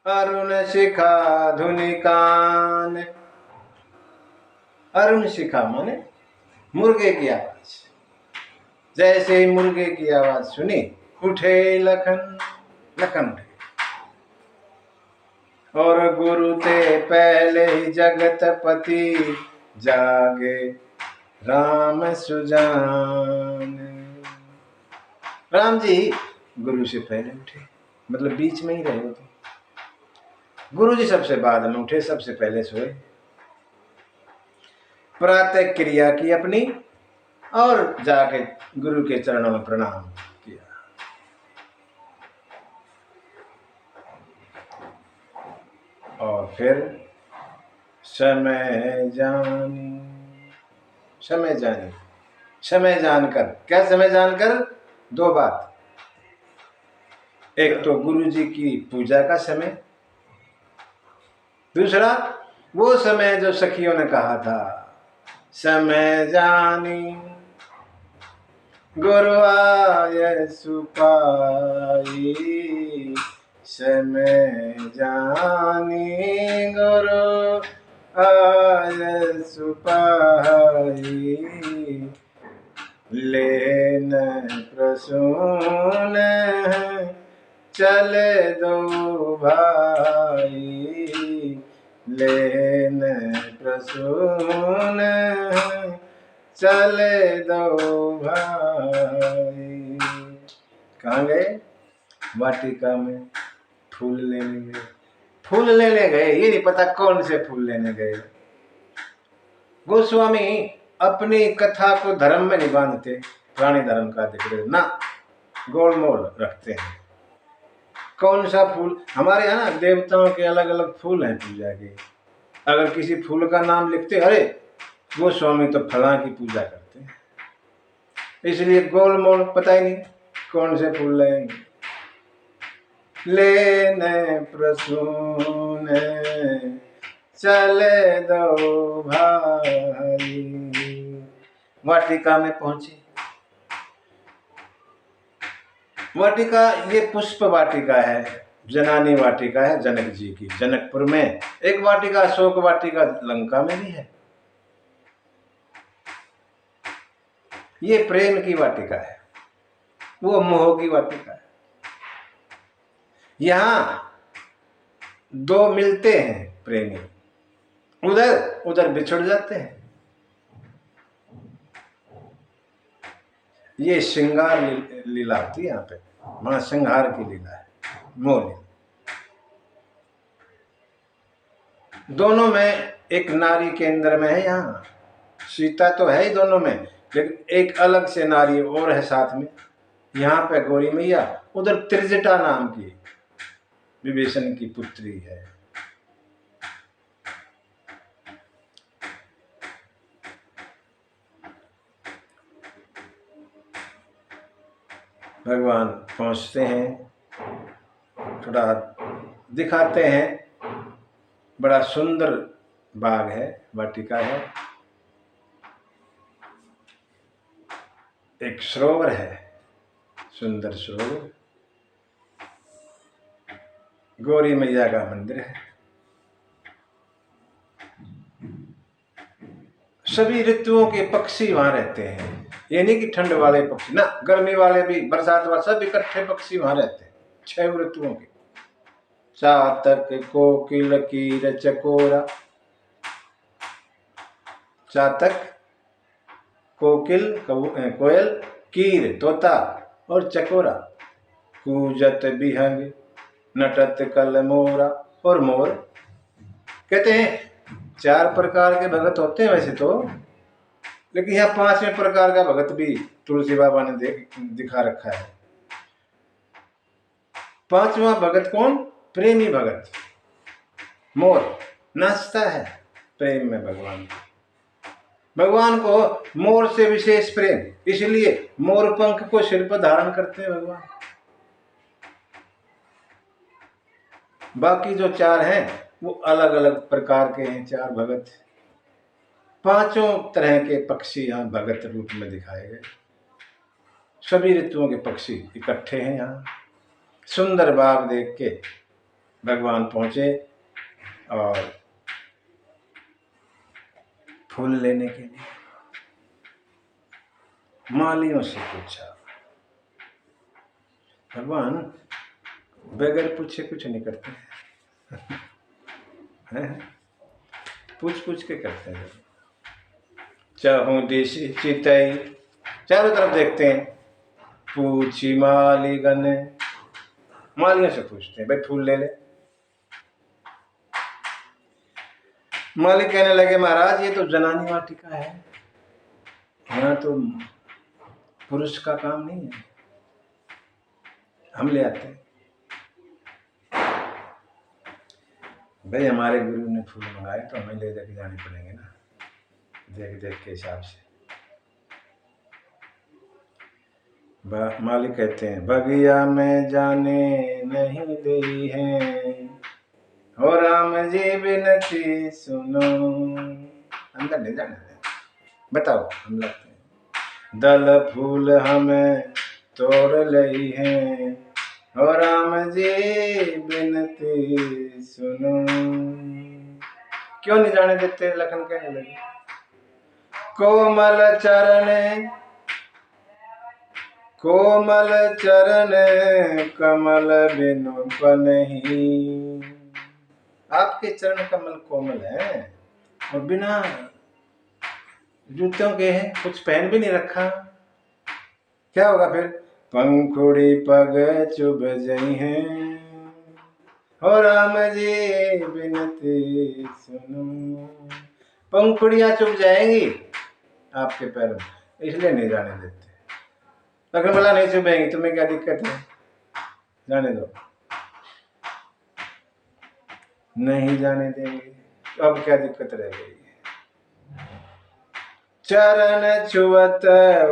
अरुण शिखा धुनि कान। अरुण शिखा माने मुर्गे की आवाज। जैसे ही मुर्गे की आवाज सुनी, उठे लखन, लखन उठे। और गुरु ते पहले ही जगत पति, जागे राम सुजान। राम जी गुरु से पहले उठे, मतलब बीच में ही रहे हो। तो गुरु जी सबसे बाद में उठे, सबसे पहले सोए। प्रातः क्रिया की अपनी और जाके गुरु के चरणों में प्रणाम किया। और फिर समय जानी, समय जानी, समय जानकर। क्या समय जानकर? दो बात। एक तो गुरु जी की पूजा का समय, दूसरा वो समय जो सखियों ने कहा था, समय जानी गुरु आय सुपाई। समय जानी गुरु आय सुपाई। लेन प्रसून चले दो भाई। लेन प्रसून चले दो भाई। कहाँ गए? वाटिका में फूल लेने गए। फूल लेने गए, ये नहीं पता कौन से फूल लेने गए। गोस्वामी अपनी कथा को धर्म में नहीं बांधते, प्राणी धर्म का दिख रहे ना, गोलमोल रखते हैं। कौन सा फूल? हमारे यहाँ ना देवताओं के अलग अलग फूल हैं पूजा के। अगर किसी फूल का नाम लिखते, अरे गोस्वामी तो फला की पूजा करते हैं, इसलिए गोलमोल पता ही नहीं कौन से फूल लेंगे। लेने प्रसून चले दो भाई। वाटिका में पहुंचे। वाटिका ये पुष्प वाटिका है, जनानी वाटिका है जनक जी की, जनकपुर में। एक वाटिका अशोक वाटिका लंका में भी है। ये प्रेम की वाटिका है, वो मोह की वाटिका है। यहां दो मिलते हैं प्रेमी, उधर उधर बिछुड़ जाते हैं। ये श्रृंगार लीला होती है यहाँ पे, मां श्रृंगार की लीला है, मोह लीला। दोनों में एक नारी केंद्र में है। यहाँ सीता तो है ही दोनों में, लेकिन एक अलग से नारी और है साथ में। यहाँ पे गौरी मैया, उधर त्रिजटा नाम की विभीषण की पुत्री है। भगवान पहुंचते हैं, थोड़ा दिखाते हैं। बड़ा सुंदर बाग है, वाटिका है, एक सरोवर है, सुंदर सरोवर। गौरी मैया का मंदिर है। सभी ऋतुओं के पक्षी वहां रहते हैं। ये नहीं कि ठंड वाले पक्षी ना, गर्मी वाले भी, बरसात वाले, सब इकट्ठे पक्षी वहां रहते हैं, 6 ऋतुओं के। चातक कोकिल कीर चकोरा। चातक कोकिल कोयल, कीर तोता और चकोरा, कूजत बिहंग नटत कल मोरा। और मोर कहते हैं 4 प्रकार के भगत होते हैं वैसे तो, लेकिन यहाँ 5वें प्रकार का भगत भी तुलसी बाबा ने दिखा रखा है। 5वां भगत कौन? प्रेमी भगत। मोर नाचता है प्रेम में भगवान को मोर से विशेष प्रेम, इसलिए मोर पंख को सिर पर धारण करते हैं भगवान। बाकी जो 4 हैं वो अलग अलग प्रकार के हैं 4 भगत। 5 तरह के पक्षी यहाँ भगत रूप में दिखाए गए। सभी ऋतुओं के पक्षी इकट्ठे हैं यहाँ। सुंदर बाग देख के भगवान पहुंचे और फूल लेने के लिए मालियों से पूछा। भगवान बगैर पूछे कुछ नहीं करते हैं, पूछ के करते हैं। चाहूं देशी चितई, चारों तरफ देखते हैं, पूछी मालीगण, मालियों से पूछते हैं भाई फूल ले ले। माली कहने लगे महाराज ये तो जनानी वाटिका है, यहाँ तो पुरुष का काम नहीं है, हम ले आते हैं। भाई हमारे गुरु ने फूल मंगाए तो हमें ले जाके जाने पड़ेंगे ना, देख देख के हिसाब से। मालिक कहते हैं बगिया में जाने नहीं दे हैं, हो राम जी बिनती सुनो। अंदर नहीं जाने दे, बताओ हम लगते हैं। दल फूल हमें तोड़ लई हैं, हो राम जी बिनती सुनो। क्यों नहीं जाने देते? लखन कहने लगे कोमल चरण, कोमल चरण कमल बिनु पनहि। आपके चरण कमल कोमल है और बिना जूतों के हैं, कुछ पहन भी नहीं रखा, क्या होगा फिर? पंखुड़ी पग चुभ जई हैं, हो राम जी बिनती सुनो। पंखुड़ियां चुभ जाएंगी आपके पैरों में, इसलिए नहीं जाने देते। लखन बोला नहीं चुभेंगी, तुम्हें क्या दिक्कत है, जाने दो। नहीं जाने देंगे तो अब क्या दिक्कत रह गई? चरण छुअत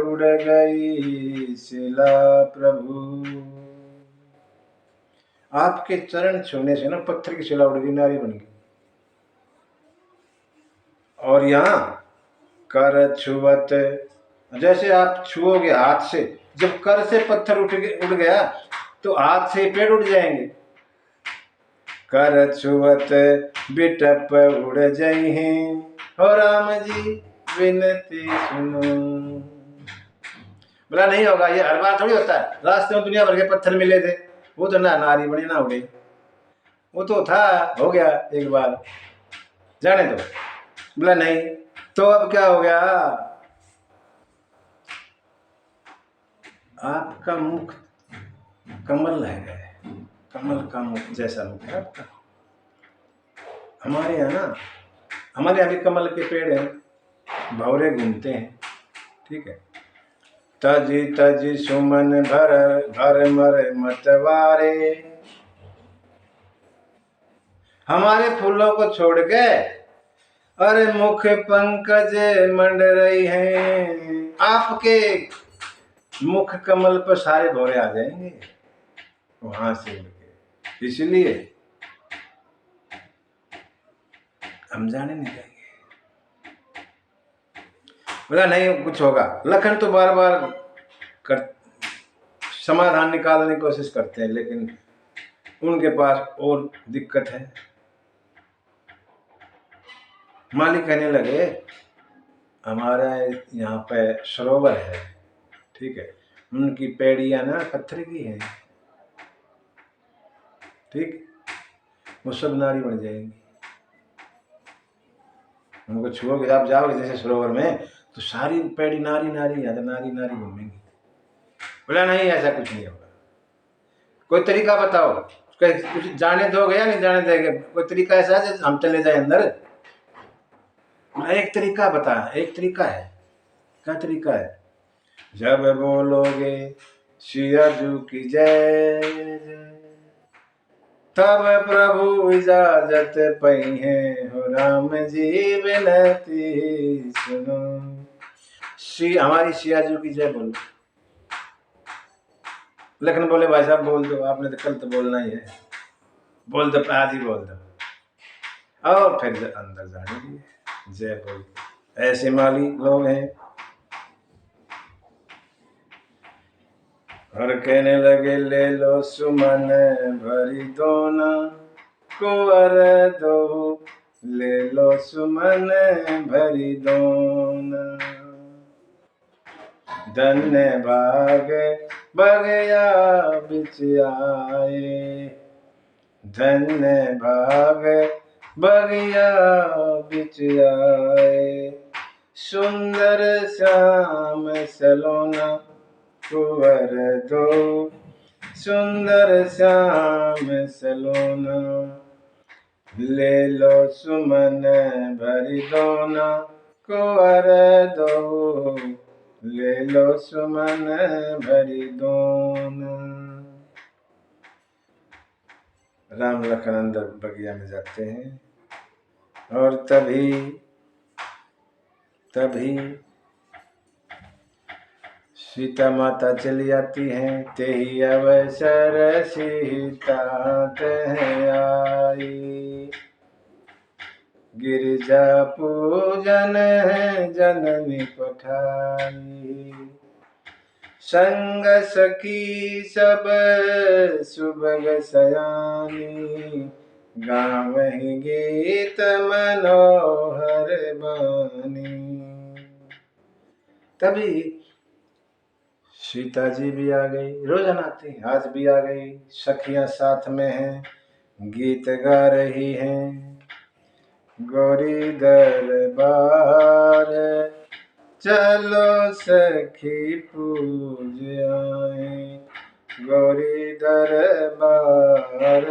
उड़ गई शिला प्रभु। आपके चरण छूने से ना पत्थर की शिला उड़ गई, नारी बन गई। और यहाँ कर छुअत, जैसे आप छुओगे हाथ से, जब कर से पत्थर उड़ गया तो हाथ से पेड़ उड़ जाएंगे। कर छुअत बिटप उड़ जाई हैं, हो राम जी विनती सुनो। बोला नहीं होगा, ये हर बार थोड़ी होता है। रास्ते में दुनिया भर के पत्थर मिले थे, वो तो ना नारी बनी ना उड़े, वो तो था, हो गया एक बार, जाने दो। बोला नहीं, तो अब क्या हो गया? आपका मुख कमल है, कमल का मुख जैसा मुख है आपका। हमारे यहाँ ना, हमारे यहाँ भी कमल के पेड़ हैं, भौरे घूमते हैं, ठीक है। तजी तजी सुमन भर भर मर मतवारे, हमारे फूलों को छोड़ के अरे मुख पंकज मंड रही हैं। आपके मुख कमल पर सारे भौरे आ जाएंगे वहां से उड़ के, इसलिए हम जाने नहीं देंगे। बोला नहीं कुछ होगा। लखन तो बार बार समाधान निकालने की कोशिश करते हैं, लेकिन उनके पास और दिक्कत है। मालिक कहने लगे हमारा यहाँ पे सरोवर है, ठीक है, उनकी पेड़ियां ना पत्थर की है, ठीक, वो सब नारी बन जाएंगी। उनको छुओगे, आप जाओगे जैसे सरोवर में तो सारी पेड़ी नारी नारी, नारी नारी घूमेंगी। बोला नहीं ऐसा कुछ नहीं होगा, कोई तरीका बताओ। कुछ जाने दोगे या नहीं जाने देंगे, कोई तरीका ऐसा है हम चले जाए अंदर? एक तरीका बता, एक तरीका है। क्या तरीका है? जब बोलोगे सिया जू की जय जय, तब प्रभु इजाजत पई है, हो राम जी विनती सुनो। हमारी सियाजू की जय बोलो। लेकिन बोले भाई साहब बोल दो, आपने तो कल तो बोलना ही है, बोल दो, आज ही बोल दो। और फिर अंदर जाने दिए, जय बोल। ऐसे माली लोग हैं। और कहने लगे ले लो सुमन भरी दोना, कुंवर दो ले लो सुमन भरी दोना। धन्य भाग बगया बिच आए, धन्य भाग बगिया बिच आए, सुंदर श्याम सलोना कुंवर दो, सुंदर श्याम सलोना। ले लो सुमन भरी दोना, कुंवर दो ले लो सुमन भरी दोना। राम लखन अंदर बगिया में जाते हैं, और तभी सीता माता चली आती हैं। ते ही अवसर सीता तह आई, गिरिजा पूजन जननी पठाई। संग सखी सब सुबग सयानी, गावहि गीत मनोहर बानी। तभी सीता जी भी आ गई, रोजाना आती, आज भी आ गई। सखियां साथ में हैं, गीत गा रही हैं। गौरी दरबार चलो सखी पूज आए, गौरी दरबार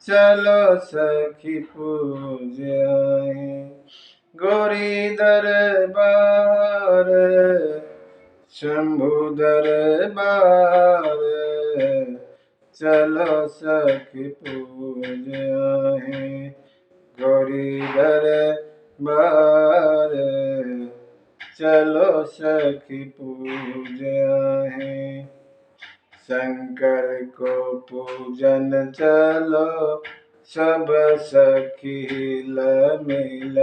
चलो सखी पूज आए। गौरी दरबार शंभु दरबार चलो सखी पूज आए। गौरी दरबार चलो सखी पूज आए। शंकर को पूजन चलो सब सखी मिल,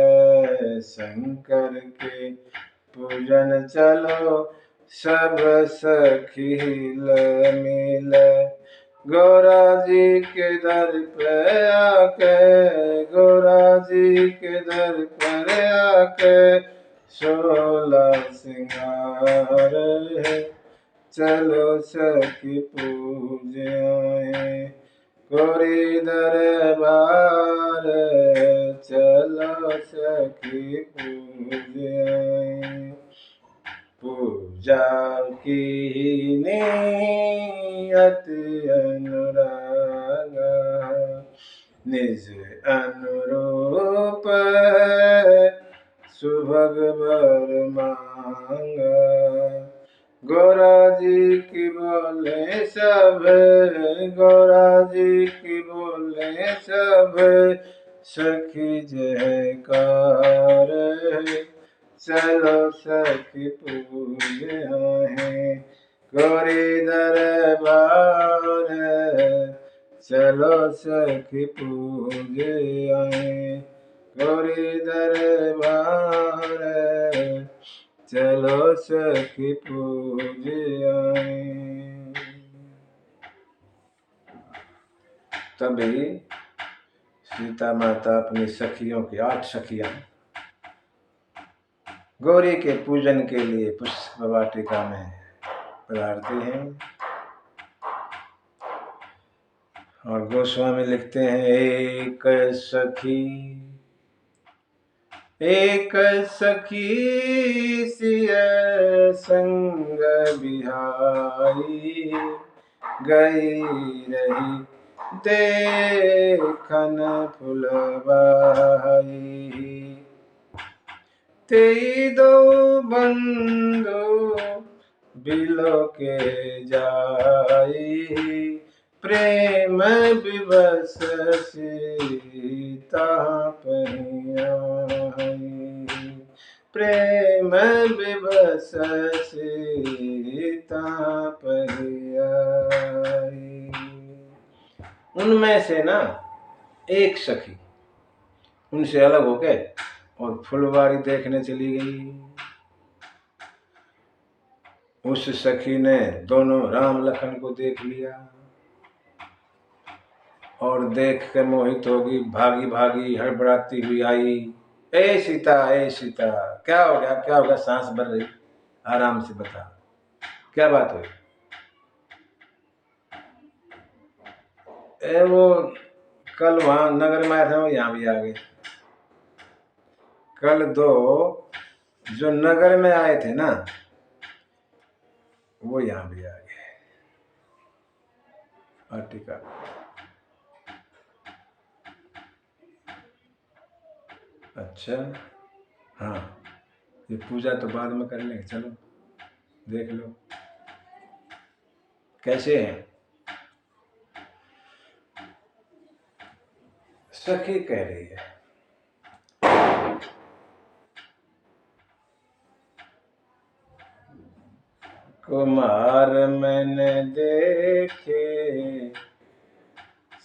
शंकर के पूजन चलो सब सखी मिल। गौरा जी के दर पे आके, गौरा जी के दर पर आके 16 सिंगार है, चलो सखी पूज आए। गौरी दरबार चलो सखी पूज आए। पूजा की नियत अनुराग, निज अनुरूप सुभग वर मांगा। गौरा जी की बोले सब, गौरा जी की बोले सब सखी जयकार, चलो सखी पूज आए। गौरी दरबार चलो सखी पूज आए। गौरी दरबार चलो सखी पूज आए। तभी सीता माता अपनी सखियों की 8 सखियां गौरी के पूजन के लिए पुष्प वाटिका में पधारती हैं। और गोस्वामी लिखते हैं, एक सखी एक सखी सिय संग बिहाई, गई रही देखन फुलवाई। तेई दो बंधु बिलो के जाई, प्रेम विवश सीता पहियाई, प्रेम विवश सीता पहियाई। उनमें से ना एक सखी उनसे अलग होके और फुलवारी देखने चली गई। उस सखी ने दोनों राम लखन को देख लिया और देख के मोहित होगी, भागी भागी हड़बड़ाती हुई आई। ए सीता, ए सीता, क्या हो गया, क्या हो गया? सांस भर रही, आराम से बता, क्या बात हुई? वो कल वहां नगर में आए थे, वो यहाँ भी आ गए। कल दो जो नगर में आए थे ना, वो यहाँ भी आ गए। आर्टिका अच्छा, हाँ, ये पूजा तो बाद में कर लेंगे। चलो देख लो कैसे हैं। सखी कह रही है, कुमार मैंने देखे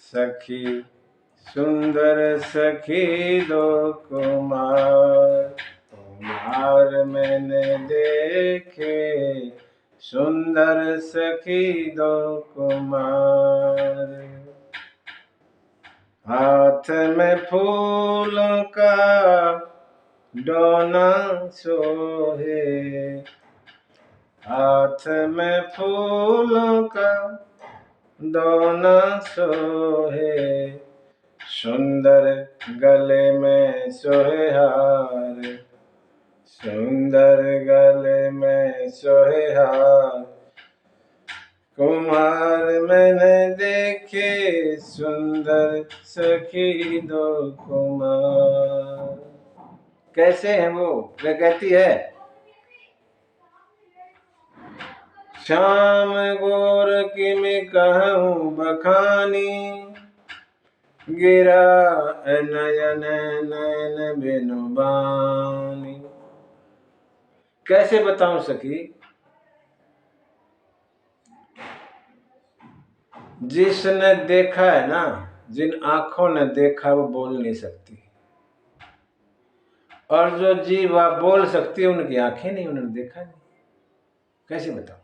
सखी सुंदर सखी दो कुमार, कुमार मैंने देखे सुंदर सखी दो कुमार। हाथ में फूलों का डोना सोहे, हाथ में फूलों का डोना सोहे, सुंदर गले में सोहे हार, सुंदर गले में सोहे हार। कुमार मैंने देखे सुंदर सखी दो कुमार। कैसे हैं वो? वे कहती है, श्याम गोर की मैं कहूँ बखानी, गिरा नयन नयन बिनु बानी। कैसे बताऊं सखी? जिसने देखा है ना, जिन आंखों ने देखा वो बोल नहीं सकती, और जो जीवा बोल सकती है उनकी आंखें नहीं, उन्होंने देखा नहीं। कैसे बताऊं?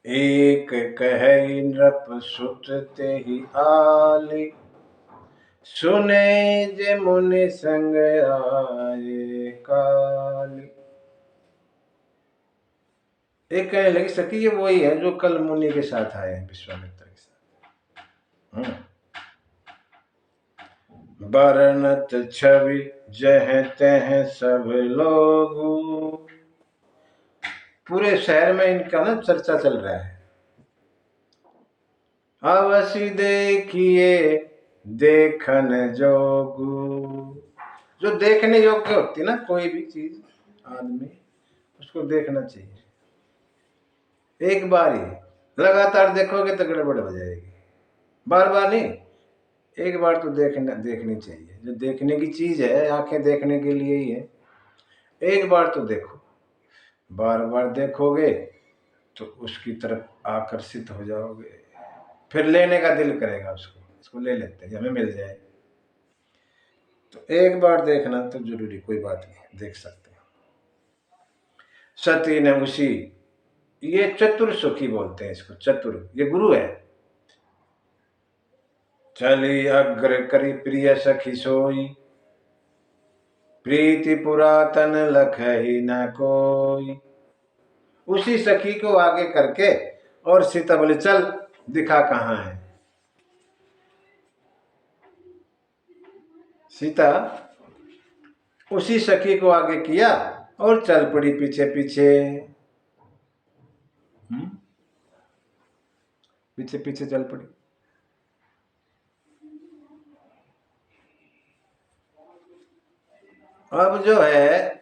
एक कहे नृप सुत ते ही आली, सुने जे मुनि संग आए काली। एक कहने लगी, सखी ये वही है जो कल मुनि के साथ आए हैं, विश्वामित्र के साथ। बरनत छवि जह तह सब लोग, पूरे शहर में इनका ना चर्चा चल रहा है। अवश्य देखिए देखन जोगू, जो देखने योग्य होती ना कोई भी चीज, आदमी उसको देखना चाहिए। एक बार ही लगातार देखोगे तो गड़बड़ हो जाएगी, बार बार नहीं, एक बार तो देखनी चाहिए। जो देखने की चीज है, आंखें देखने के लिए ही है। एक बार तो देखो, बार बार देखोगे तो उसकी तरफ आकर्षित हो जाओगे, फिर लेने का दिल करेगा उसको, इसको ले लेते हैं, हमें मिल जाए। तो एक बार देखना तो जरूरी, कोई बात नहीं, देख सकते हैं। सती ने उसी, ये चतुर सुखी बोलते हैं इसको, चतुर, ये गुरु है। चली अग्र करी प्रिय सखी सोई, प्रीति पुरातन लख ही न कोई। उसी सखी को आगे करके और सीता बोले, चल दिखा कहाँ है। सीता उसी सखी को आगे किया और चल पड़ी पीछे पीछे। पीछे पीछे चल पड़ी। अब जो है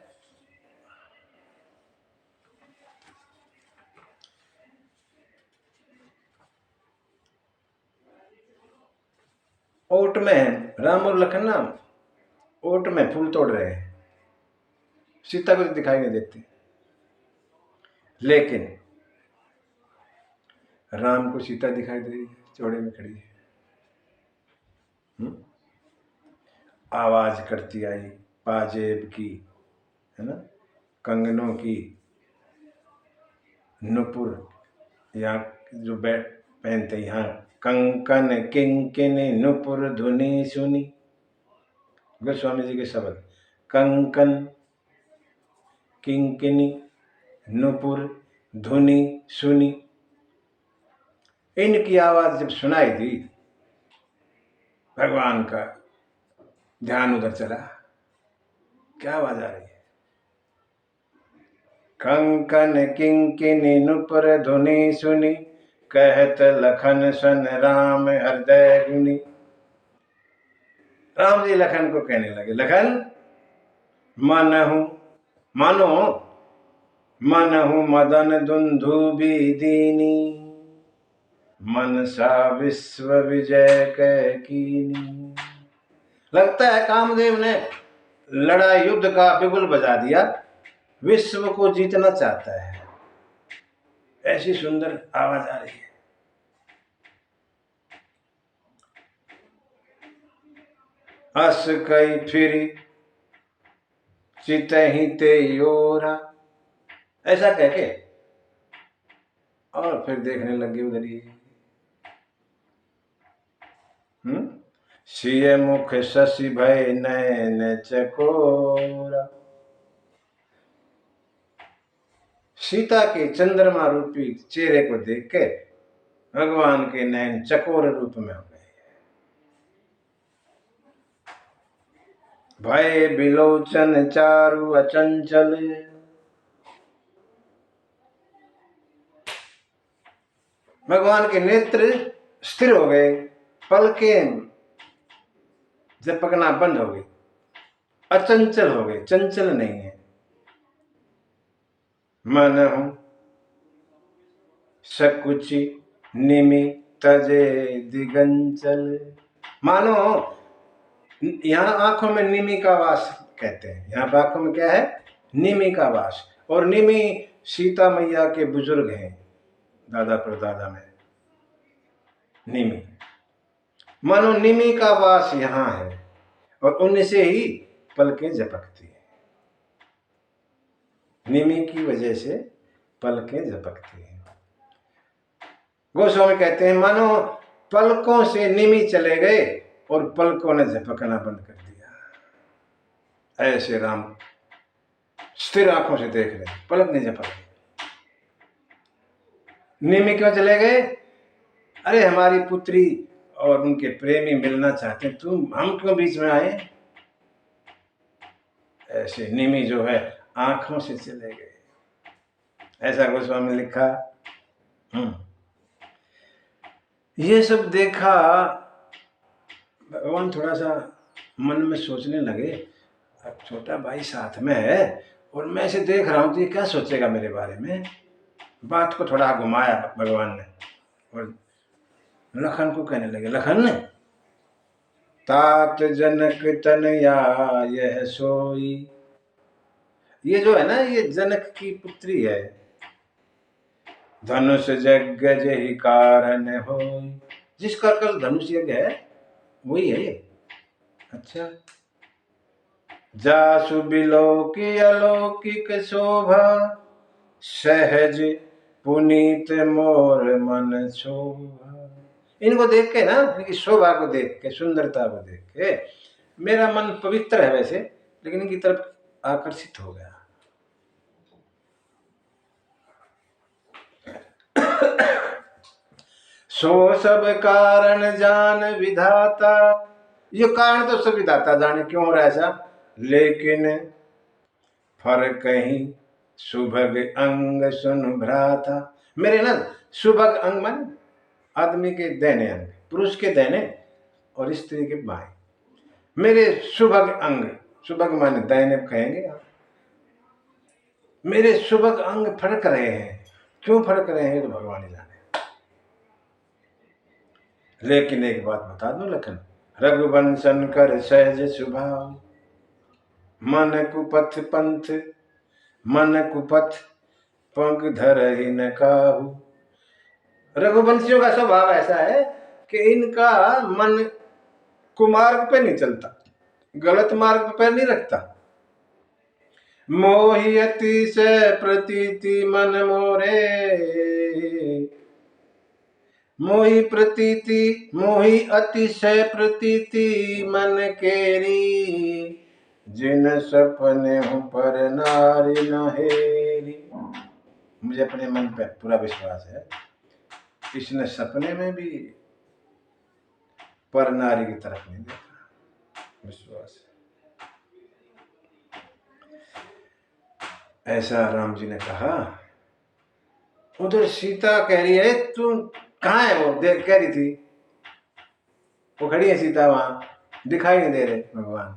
ओट में राम और लखन ना ओट में फूल तोड़ रहे हैं, सीता को तो दिखाई नहीं देती, लेकिन राम को सीता दिखाई दे रही है, चौड़े में खड़ी है। आवाज करती आई पाजेब की, है ना, कंगनों की, नुपुर यहाँ जो पहनते यहाँ, कंकन किंकिन नुपुर धुनी सुनी, गोस्वामी जी के शब्द, कंकन किंकिनी नुपुर धुनी सुनी। इनकी आवाज जब सुनाई दी, भगवान का ध्यान उधर चला, क्या आवाज आ रही है, कंकन किंकिनी नुपुर धुनी सुनी, कहत लखन सन राम हृदय गुनी। राम जी लखन को कहने लगे, लखन मानो मनहु मदन दुंदुभी दीनी, मनसा विश्व विजय कै कीनी। लगता है कामदेव ने लड़ाई युद्ध का बिगुल बजा दिया, विश्व को जीतना चाहता है, ऐसी सुंदर आवाज आ रही है। हस कई फिरी चितहि ते योरा, ऐसा कह के और फिर देखने लगे उधर ही। सिय मुख शशि भय नयन चकोरा। सीता के चंद्रमा रूपी चेहरे को देख के भगवान के नयन चकोर रूप में हो गए। भय बिलोचन चारु अचंचल, भगवान के नेत्र स्थिर हो गए, पलकें झपकना बंद हो गई, अचंचल हो गए, चंचल नहीं है। मनहु सकुचि निमि तजे दिगंचल, मानो यहाँ आंखों में निमि का वास कहते हैं, यहाँ पर आंखों में क्या है, निमि का वास। और निमि सीता मैया के बुजुर्ग हैं, दादा परदादा में निमि, मानो निमि का वास यहाँ है और उनसे ही पलकें झपकती है, निमि की वजह से पलकें झपकती है। गोस्वामी कहते हैं मानो पलकों से निमि चले गए और पलकों ने झपकना बंद कर दिया। ऐसे राम स्थिर आंखों से देख रहे, पलक नहीं झपक रही। निमि क्यों चले गए? अरे हमारी पुत्री और उनके प्रेमी मिलना चाहते, हम क्यों बीच में आए? ऐसे निमि जो है आंखों से चले गए, ऐसा गोस्वामी लिखा। ये सब देखा, भगवान थोड़ा सा मन में सोचने लगे, अब छोटा भाई साथ में है और मैं इसे देख रहा हूं तो ये क्या सोचेगा मेरे बारे में। बात को थोड़ा घुमाया भगवान ने और लखन को कहने लगे, लखन तात जनक तनया यह सोई, ये जो है ना, ये जनक की पुत्री है, धनुष यज्ञ जहि कारण हो, जिसका कल धनुष यज्ञ है वही है ये। अच्छा, जासु बिलोकी अलौकिक शोभा, सहज पुनीत मोर मन शोभा। इनको देख के ना, इनकी शोभा को देख के, सुंदरता को देख के मेरा मन पवित्र है वैसे, लेकिन इनकी तरफ आकर्षित हो गया। सो सब कारण जान विधाता, ये कारण तो सभी दाता जाने क्यों हो रहा है ऐसा, लेकिन फर्क कहीं सुभग अंग सुन भ्राता। मेरे ना सुभग अंग मन आदमी के दैने अंग, पुरुष के दैने और स्त्री के बाएं। मेरे सुभग अंग, सुभग माने दैने कहेंगे आप, मेरे सुभग अंग फड़क रहे हैं। क्यों फड़क रहे हैं तो भगवान ही जाने। लेकिन एक बात बता दूं लखन, रघुवंशन कर सहज स्वभाव, मन कुपथ पंथ, मन कुपथ पंख धर ही न काहू। रघुवंशियों का स्वभाव ऐसा है कि इनका मन कुमार्ग पे नहीं चलता, गलत मार्ग पे पैर नहीं रखता। मोहि अतिशय प्रतीति मन मोरे, मोहि प्रतीति, मोहि अतिशय प्रतीति मन केरी, जिन सपने हूँ पर नारी न हेरी। मुझे अपने मन पे पूरा विश्वास है, इसने सपने में भी पर नारी की तरफ नहीं देखा, विश्वास है। ऐसा राम जी ने कहा। उधर सीता कह रही है तू कहाँ है, वो देख कह रही थी, वो खड़ी है सीता वहां, दिखाई नहीं दे रहे भगवान।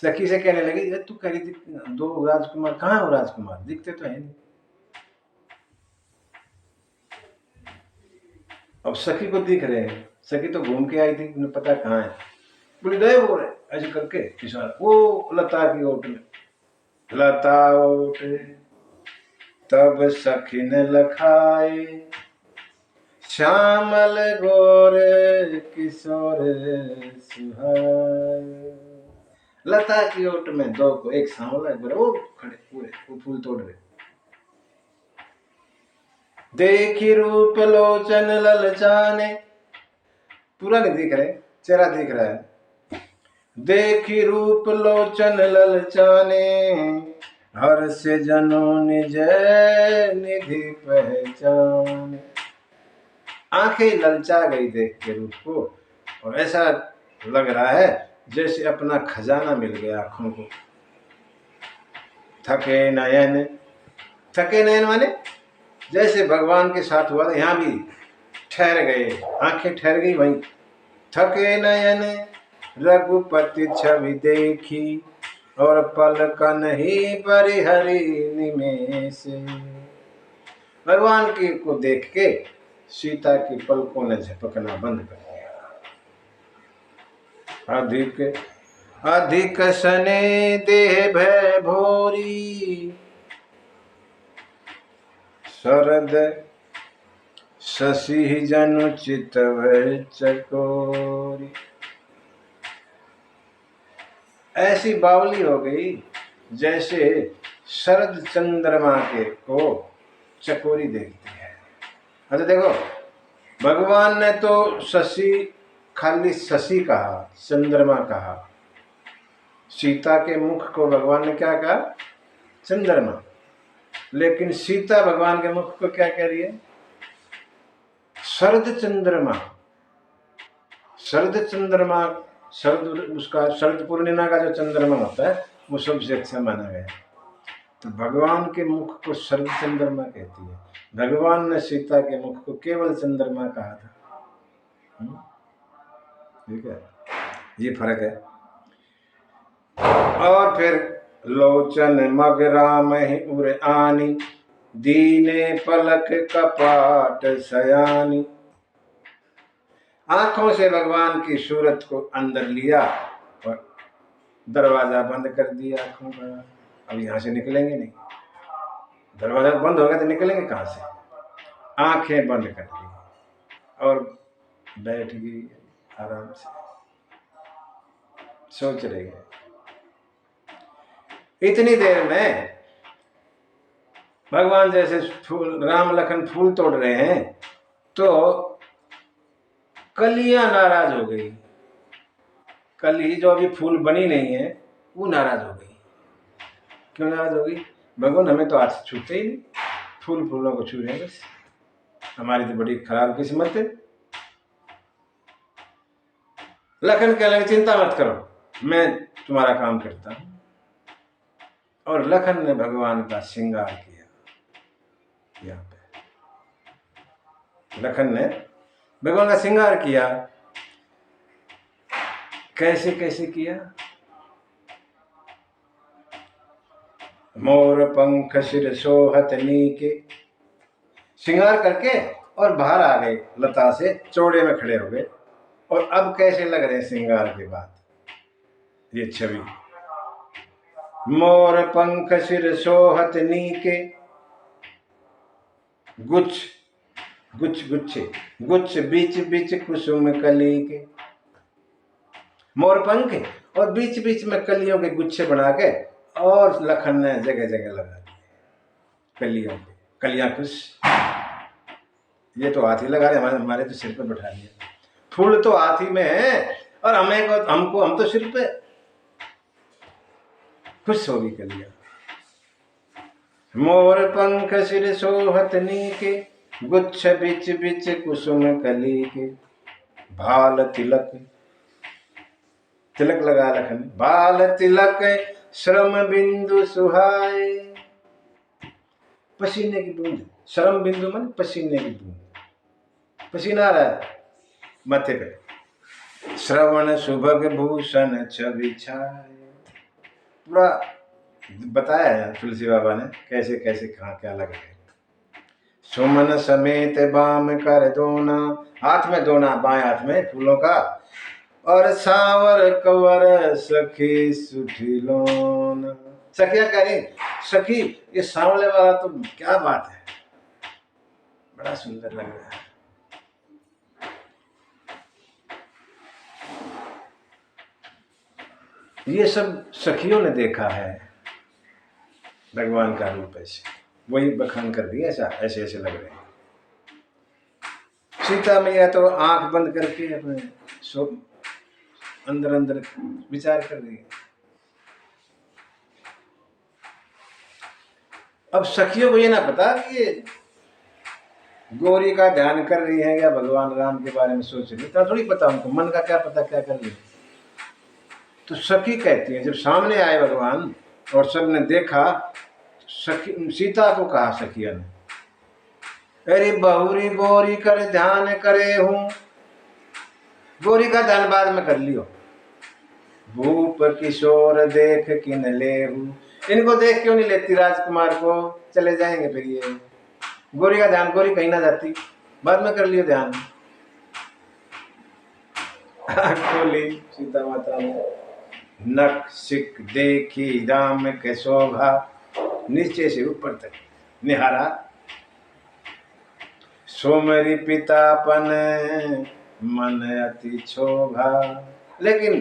सखी से कहने लगी तू कह रही थी दो राजकुमार, कहाँ है वो राजकुमार, दिखते तो है नहीं। अब सखी को दिख रहे हैं, सखी तो घूम के आई थी, उन्हें पता कहाँ है। बोली गए वो ऐसे करके इशारा, वो लता की ओट में, लता ओट तब सखी ने लखाए, श्यामल गोरे किशोर सुहाए। लता की ओट में दो को, एक सांवला एक गोरा, वो खड़े पूरे वो फूल तोड़ रहे। देखी रूप लोचन ललचाने, पूरा नहीं दिख रहे, चेहरा दिख रहा है। देखी रूप लोचन ललचाने, हर से जनो निज निधि पहचाने। आंखें ललचा गई देख के रूप को, और ऐसा लग रहा है जैसे अपना खजाना मिल गया आंखों को। थके नयन, थके नयन माने जैसे भगवान के साथ हुआ था, यहाँ भी ठहर गए, आंखें ठहर गई वहीं। थके नयन रघुपति छवि देखी, और पलकन ही परिहरी निमेष। भगवान की को देख के सीता की पलकों ने झपकना बंद कर दिया। अधिक अधिक सने देह भय भोरी, शरद शशि जनु चितव चकोरी। ऐसी बावली हो गई जैसे शरद चंद्रमा के को चकोरी देखती है। अच्छा देखो, भगवान ने तो शशि, खाली शशि कहा, चंद्रमा कहा। सीता के मुख को भगवान ने क्या कहा, चंद्रमा। लेकिन सीता भगवान के मुख को क्या कह रही है, शरद चंद्रमा। शरद चंद्रमा, शरद उसका शरद पूर्णिमा का जो चंद्रमा होता है वो सबसे अच्छा माना गया। तो भगवान के मुख को शरद चंद्रमा कहती है, भगवान ने सीता के मुख को केवल चंद्रमा कहा था। ठीक है, ये फर्क है। और फिर लोचन मग राम ही उर आनी, दीने पलक कपाट सयानी। आंखों से भगवान की सूरत को अंदर लिया और दरवाजा बंद कर दिया आंखों का। अब यहां से निकलेंगे नहीं, दरवाजा बंद होगा तो निकलेंगे कहां से। आंखें बंद कर दी और बैठ गई आराम से, सोच रही है। इतनी देर में भगवान जैसे फूल, राम लखन फूल तोड़ रहे हैं, तो कलियां नाराज हो गई। कली जो अभी फूल बनी नहीं है वो नाराज हो गई। क्यों नाराज हो गई, भगवान हमें तो हाथ छूते ही नहीं, फूल फूलों को छू रहे हैं बस, हमारी तो बड़ी खराब किस्मत है। लखन कहने लगे चिंता मत करो, मैं तुम्हारा काम करता हूं। और लखन ने भगवान का श्रृंगार किया। यहाँ पे लखन ने भगवान का श्रृंगार किया। कैसे कैसे किया? मोर पंख सिर सोहत नीके, श्रृंगार करके और बाहर आ गए, लता से चौड़े में खड़े हो गए। और अब कैसे लग रहे हैं श्रृंगार के बाद ये छवि? मोर पंख सिर सोहत नीके, गुच्छ गुच्छ गुच्छे, गुच्छ बीच बीच कुसुम कली के। मोर पंख और बीच बीच में कलियों के गुच्छे बना के और लखन ने जगह जगह लगा दिए कलियों पे। कलियां खुश, ये तो हाथी लगा रहे, हमारे तो सिर पे बैठा लिया। फूल तो हाथी में है और हम तो सिर पे। खुश होगी कलियां। मोर पंख सिर सोहत नीके, गुच्छ बिच बिच कुसुम कली के। भाल तिलक, तिलक लगा लखन, भाल तिलक श्रम बिंदु सुहाए। पसीने की बूंद, श्रम बिंदु मन पसीने की बूंद, पसीना आ रहा है माथे पे। श्रवण सुभग भूषण छवि छाए। पूरा बताया है तुलसी बाबा ने कैसे कैसे कहाँ क्या लग रहे। सुमन समेत बाम कर दोना, हाथ में दोना, बाएं हाथ में फूलों का। और सावर कवर सखी सुठिलोन। सखिया कह रही, सखी ये सांवले वाला तो क्या बात है, बड़ा सुंदर लग रहा है। ये सब सखियों ने देखा है भगवान का रूप ऐसे, वही बखान कर दिया। ऐसा ऐसे ऐसे लग रहे हैं। सीता मैया तो आंख बंद करके अपने सो अंदर अंदर विचार कर रही है। अब सखियों को ये ना पता कि ये गौरी का ध्यान कर रही है या भगवान राम के बारे में सोच रही है, इतना थोड़ी पता उनको, मन का क्या पता क्या कर रही है। तो सखी कहती है, जब सामने आए भगवान और सबने देखा, सखी सीता को कहा सखिया ने, अरे बहुरी गोरी कर ध्यान करे हूं। गोरी का ध्यान बाद में कर लियो। भूप किशोर देख किन लेहू, इनको देख क्यों नहीं लेती राजकुमार को, चले जाएंगे फिर ये। गोरी का ध्यान, गोरी कहीं ना जाती, बाद में कर लियो ध्यान। खोली सीता माता ने, नक सिक देखी राम के शोभा, नीचे से ऊपर तक निहारा। सोमरी पितापन मन अति क्षोभा, लेकिन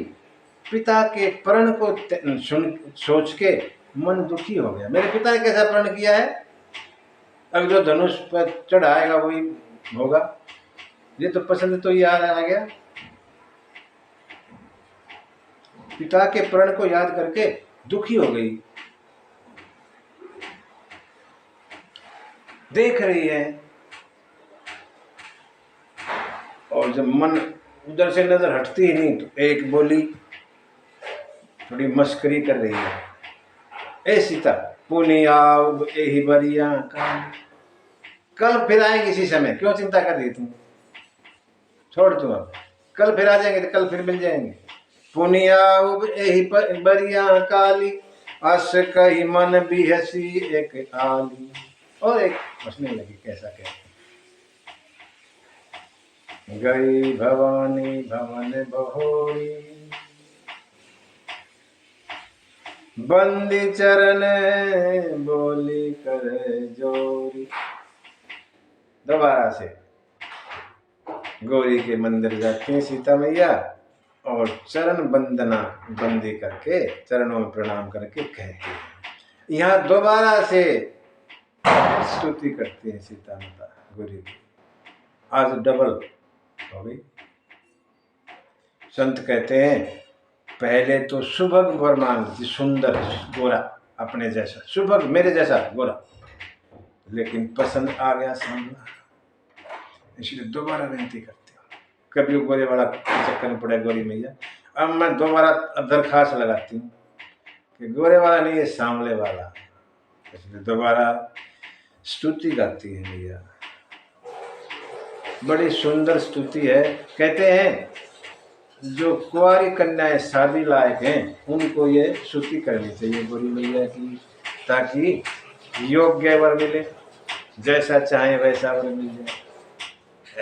पिता के प्रण को सोच के मन दुखी हो गया। मेरे पिता ने कैसा प्रण किया है, अब जो धनुष पर चढ़ाएगा वही होगा, ये तो पसंद तो ये आ गया। पिता के प्रण को याद करके दुखी हो गई। देख रही है और जब मन उधर से नजर हटती ही नहीं तो एक बोली, थोड़ी मस्करी कर रही है, ए सीता पुनि आओ एही बरिया का, कल फिर आएंगे इसी समय, क्यों चिंता कर रही तुम, छोड़ तुम, अब कल फिर आ जाएंगे तो कल फिर मिल जाएंगे। पुनि आओ एही बरिया काली, अस कही मन बिहसी एक आली। और एक हंसने लगी, कैसा कहते, गई भवानी भवन बहोरी, बंदी चरण बोली करे जोरी। दोबारा से गौरी के मंदिर जाती है सीता मैया और चरण बंदना बंदी करके चरणों में प्रणाम करके कहती है। यहाँ दोबारा से स्तुति करती है सीता माता गौरी की, आज डबल हो गई। संत कहते हैं पहले तो सुभग वर मांग थी, सुंदर गोरा अपने जैसा, सुभग मेरे जैसा गोरा, लेकिन पसंद आ गया सांवला, इसलिए दोबारा विनती करते हो, कभी वो गोरे वाला चक्कर में पड़ा गोरी मैया। अब मैं दोबारा दरखास्त लगाती हूँ कि गोरे वाला नहीं, ये सांवले वाला। इसलिए दोबारा स्तुति गाती है मैया। बड़ी सुंदर स्तुति है। कहते हैं जो कुंवारी कन्याएं शादी लायक हैं उनको ये स्तुति करनी चाहिए गोरी मैया की, ताकि योग्य वर मिले, जैसा चाहे वैसा वर मिल जाए।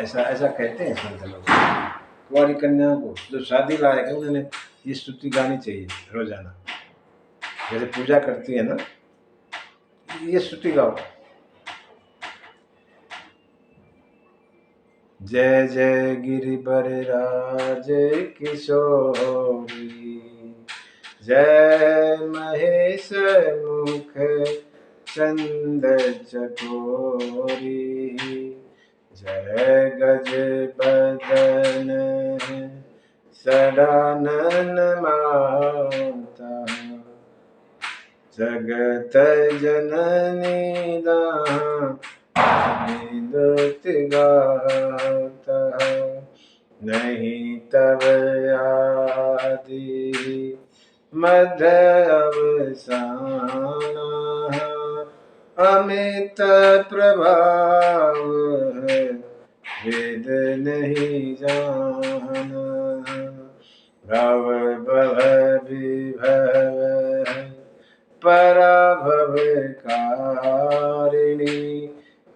ऐसा ऐसा कहते हैं संत लोग। कुंवारी कन्याओं को जो शादी लायक है उन्होंने ये स्तुति गानी चाहिए रोजाना, जैसे पूजा करती है ना, ये स्तुति गाओ। जय जय गिरिवर राज किशोरी, जय महेश मुख चंद चकोरी, जय गज बदन सडानन माता, जगत जननी दुत गाता, नहीं तब आदि मध्य अवसाना, अमित प्रभाव वेद नहीं जाना, भव भव विभव पराभव कारिणी,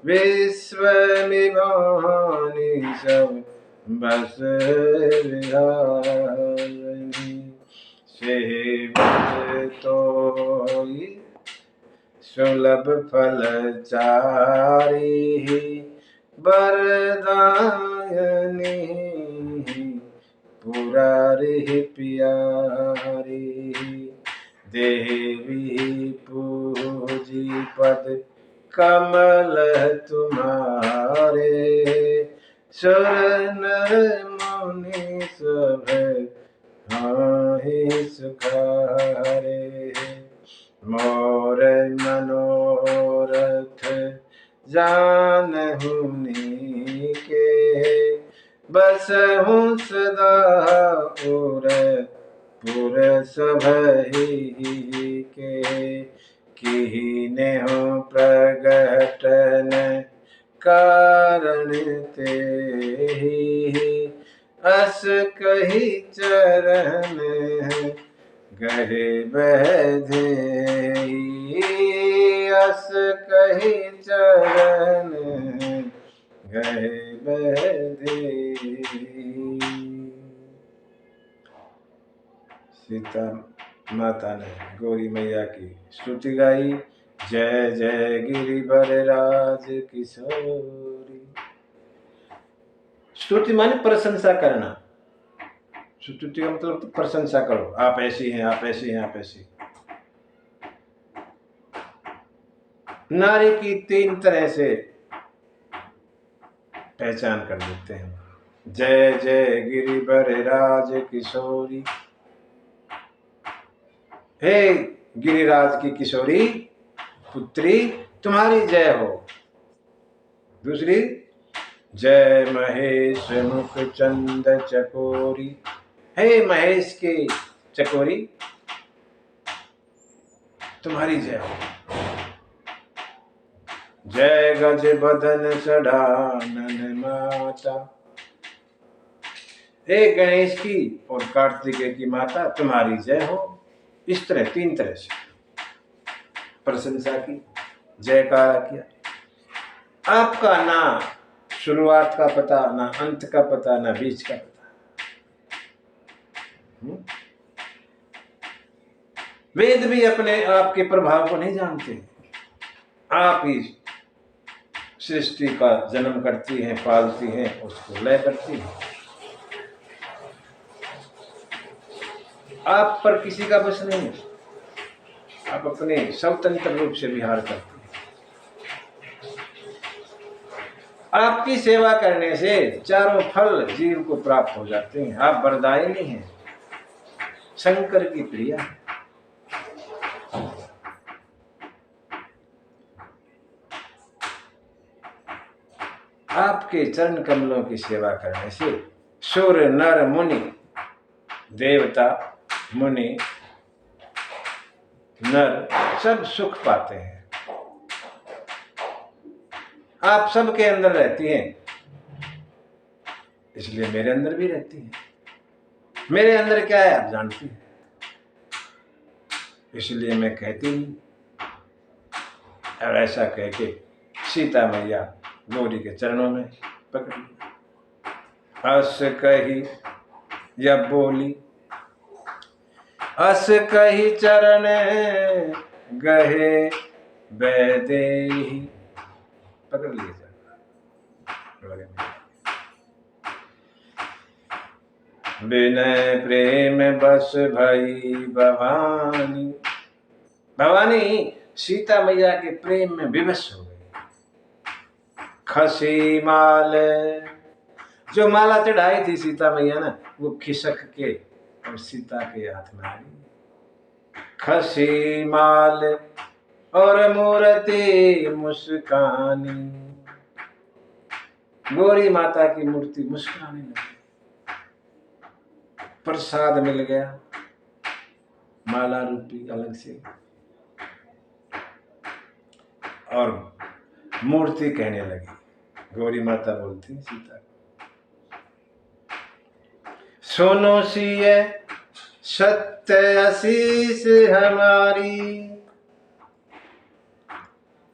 विश्व विभानी सब बस विहारिणी, सेवत तोई सुलभ फल चारी, बरदायनी पुरारी प्यारी, देवी पूजी पद कमल तुम्हारे, सुर नर मुनि सब हाँ सुखारे, मोर मनोरथ जानहु नीके, बस हूँ सदा उर पुर सभहि के, कीने हो प्रगटन कारण तेहि, अस कही चरण गहे बधेहि, अस कही चरण गहे बधेहि। सीता माता ने गौरी मैया की स्तुति गाई। जय जय गिरिवर राज किशोरी। स्तुति माने प्रशंसा करना। स्तुति का मतलब तो प्रशंसा करो, आप ऐसी हैं, आप ऐसी हैं, आप ऐसी। नारी की 3 तरह से पहचान कर देते हैं। जय जय गिरिवर राज किशोरी, हे गिरिराज की किशोरी पुत्री तुम्हारी जय हो। दूसरी, जय महेश मुख चंद चकोरी, हे महेश की चकोरी तुम्हारी जय हो। जय गज बदन सडानन माता, हे गणेश की और कार्तिकेय की माता तुम्हारी जय हो। इस तरह 3 तरह से प्रशंसा की, जयकारा किया। आपका ना शुरुआत का पता, ना अंत का पता, ना बीच का पता। वेद भी अपने आपके प्रभाव को नहीं जानते। आप ही सृष्टि का जन्म करती हैं, पालती हैं, उसको लय करती हैं। आप पर किसी का बस नहीं है। आप अपने स्वतंत्र रूप से विहार करते हैं। आपकी सेवा करने से चारों फल जीव को प्राप्त हो जाते हैं। आप वरदायिनी हैं, शंकर की प्रिया। आपके चरण कमलों की सेवा करने से सुर नर मुनि देवता मुनि नर सब सुख पाते हैं। आप सबके अंदर रहती हैं, इसलिए मेरे अंदर भी रहती है। मेरे अंदर क्या है आप जानती हैं, इसलिए मैं कहती हूँ। और ऐसा कह के सीता मैया गौरी के चरणों में पकड़ लिया। अस कही या बोली, अस कही चरण गहे वैदेही। पकड़ लिए विनय प्रेम बस भई भवानी। भवानी सीता मैया के प्रेम में विवश हो गई। खसी माल, जो माला चढ़ाई थी सीता मैया ना, वो खिसक के और सीता के हाथ में आ गई। खसी माल और मूर्ति मुस्कानी। गौरी माता की मूर्ति मुस्कुराने लगी। प्रसाद मिल गया माला रूपी अलग से, और मूर्ति कहने लगी। गौरी माता बोलती सीता, सुनो सिय सत्य आशीष हमारी,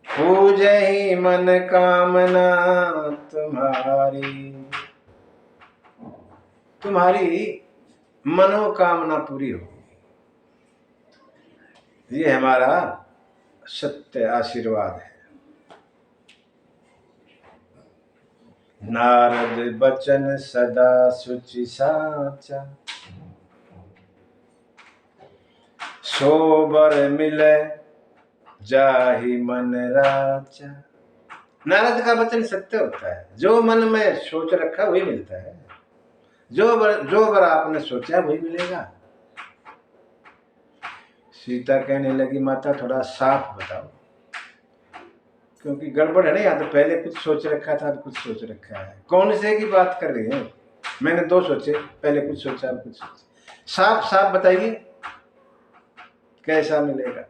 पूजहि मन कामना तुम्हारी। तुम्हारी मनोकामना पूरी होगी, ये हमारा सत्य आशीर्वाद है। नारद बचन सदा सुचि साचा, सोबर मिले जाहि मन राचा। नारद का वचन सत्य होता है, जो मन में सोच रखा वही मिलता है। जो बर आपने सोचा वही मिलेगा। सीता कहने लगी, माता थोड़ा साफ बताओ, क्योंकि गड़बड़ है ना। या तो पहले कुछ सोच रखा था, तो कुछ सोच रखा है। कौन से की बात कर रही है? मैंने दो सोचे, पहले कुछ सोचा अब कुछ सोचा। साफ साफ बताइए कैसा मिलेगा।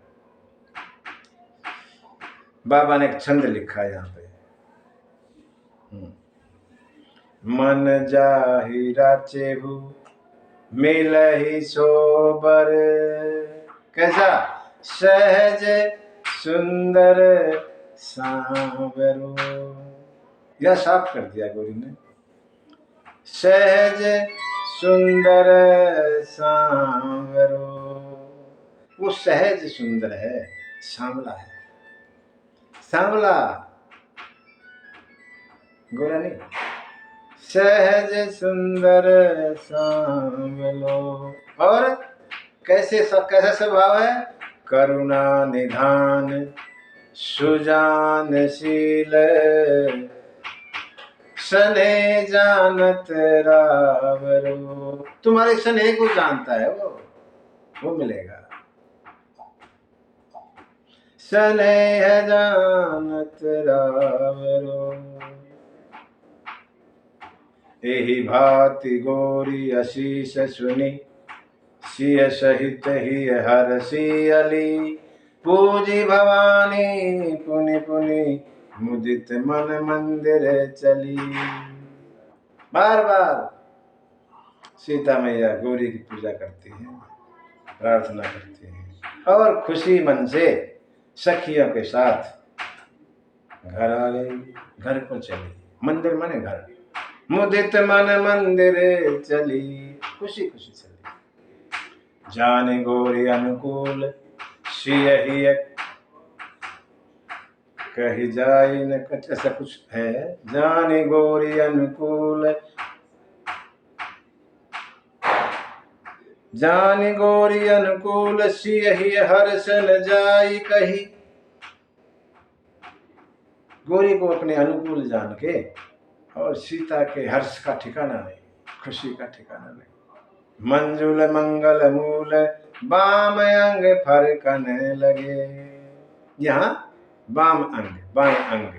बाबा ने एक छंद लिखा है यहाँ पे, मन जाहि राचेहु मिलहि सोबर। कैसा? सहज सुंदर सांवरो। यह साफ कर दिया गौरी ने। सहज सुंदर सांवरो, वो सहज सुंदर है, सांवला है। सांवला गोरा नहीं, सहज सुंदर सांवलो। और कैसा स्वभाव है? करुणा निधान सुजानशील, स्नेह जानत रावरो। तुम्हारे स्नेह को जानता है वो मिलेगा। स्नेह जानत रावरो, एहि भांति गौरी अशीष सुनी, सिय सहित ही हरसी अली। पूजी भवानी पुनि पुनि मुदित मन मंदिर चली। बार बार सीता मैया गौरी की पूजा करती हैं, प्रार्थना करती हैं, और खुशी मन से सखियों के साथ घर आ गई, घर को चली। मंदिर माने घर। मुदित मन मंदिर चली, खुशी खुशी चली। जाने गौरी अनुकूल सियहि कही जाई न कछ, ऐसा कुछ है। जाने गौरी अनुकूल, जाने गौरी अनुकूल, सियहि हर्ष न जाई कही। गौरी को अपने अनुकूल जान के, और सीता के हर्ष का ठिकाना नहीं, खुशी का ठिकाना नहीं। मंजुल मंगल मूल बाम अंग फरकने लगे। यहाँ बाम अंग, बाएं अंग,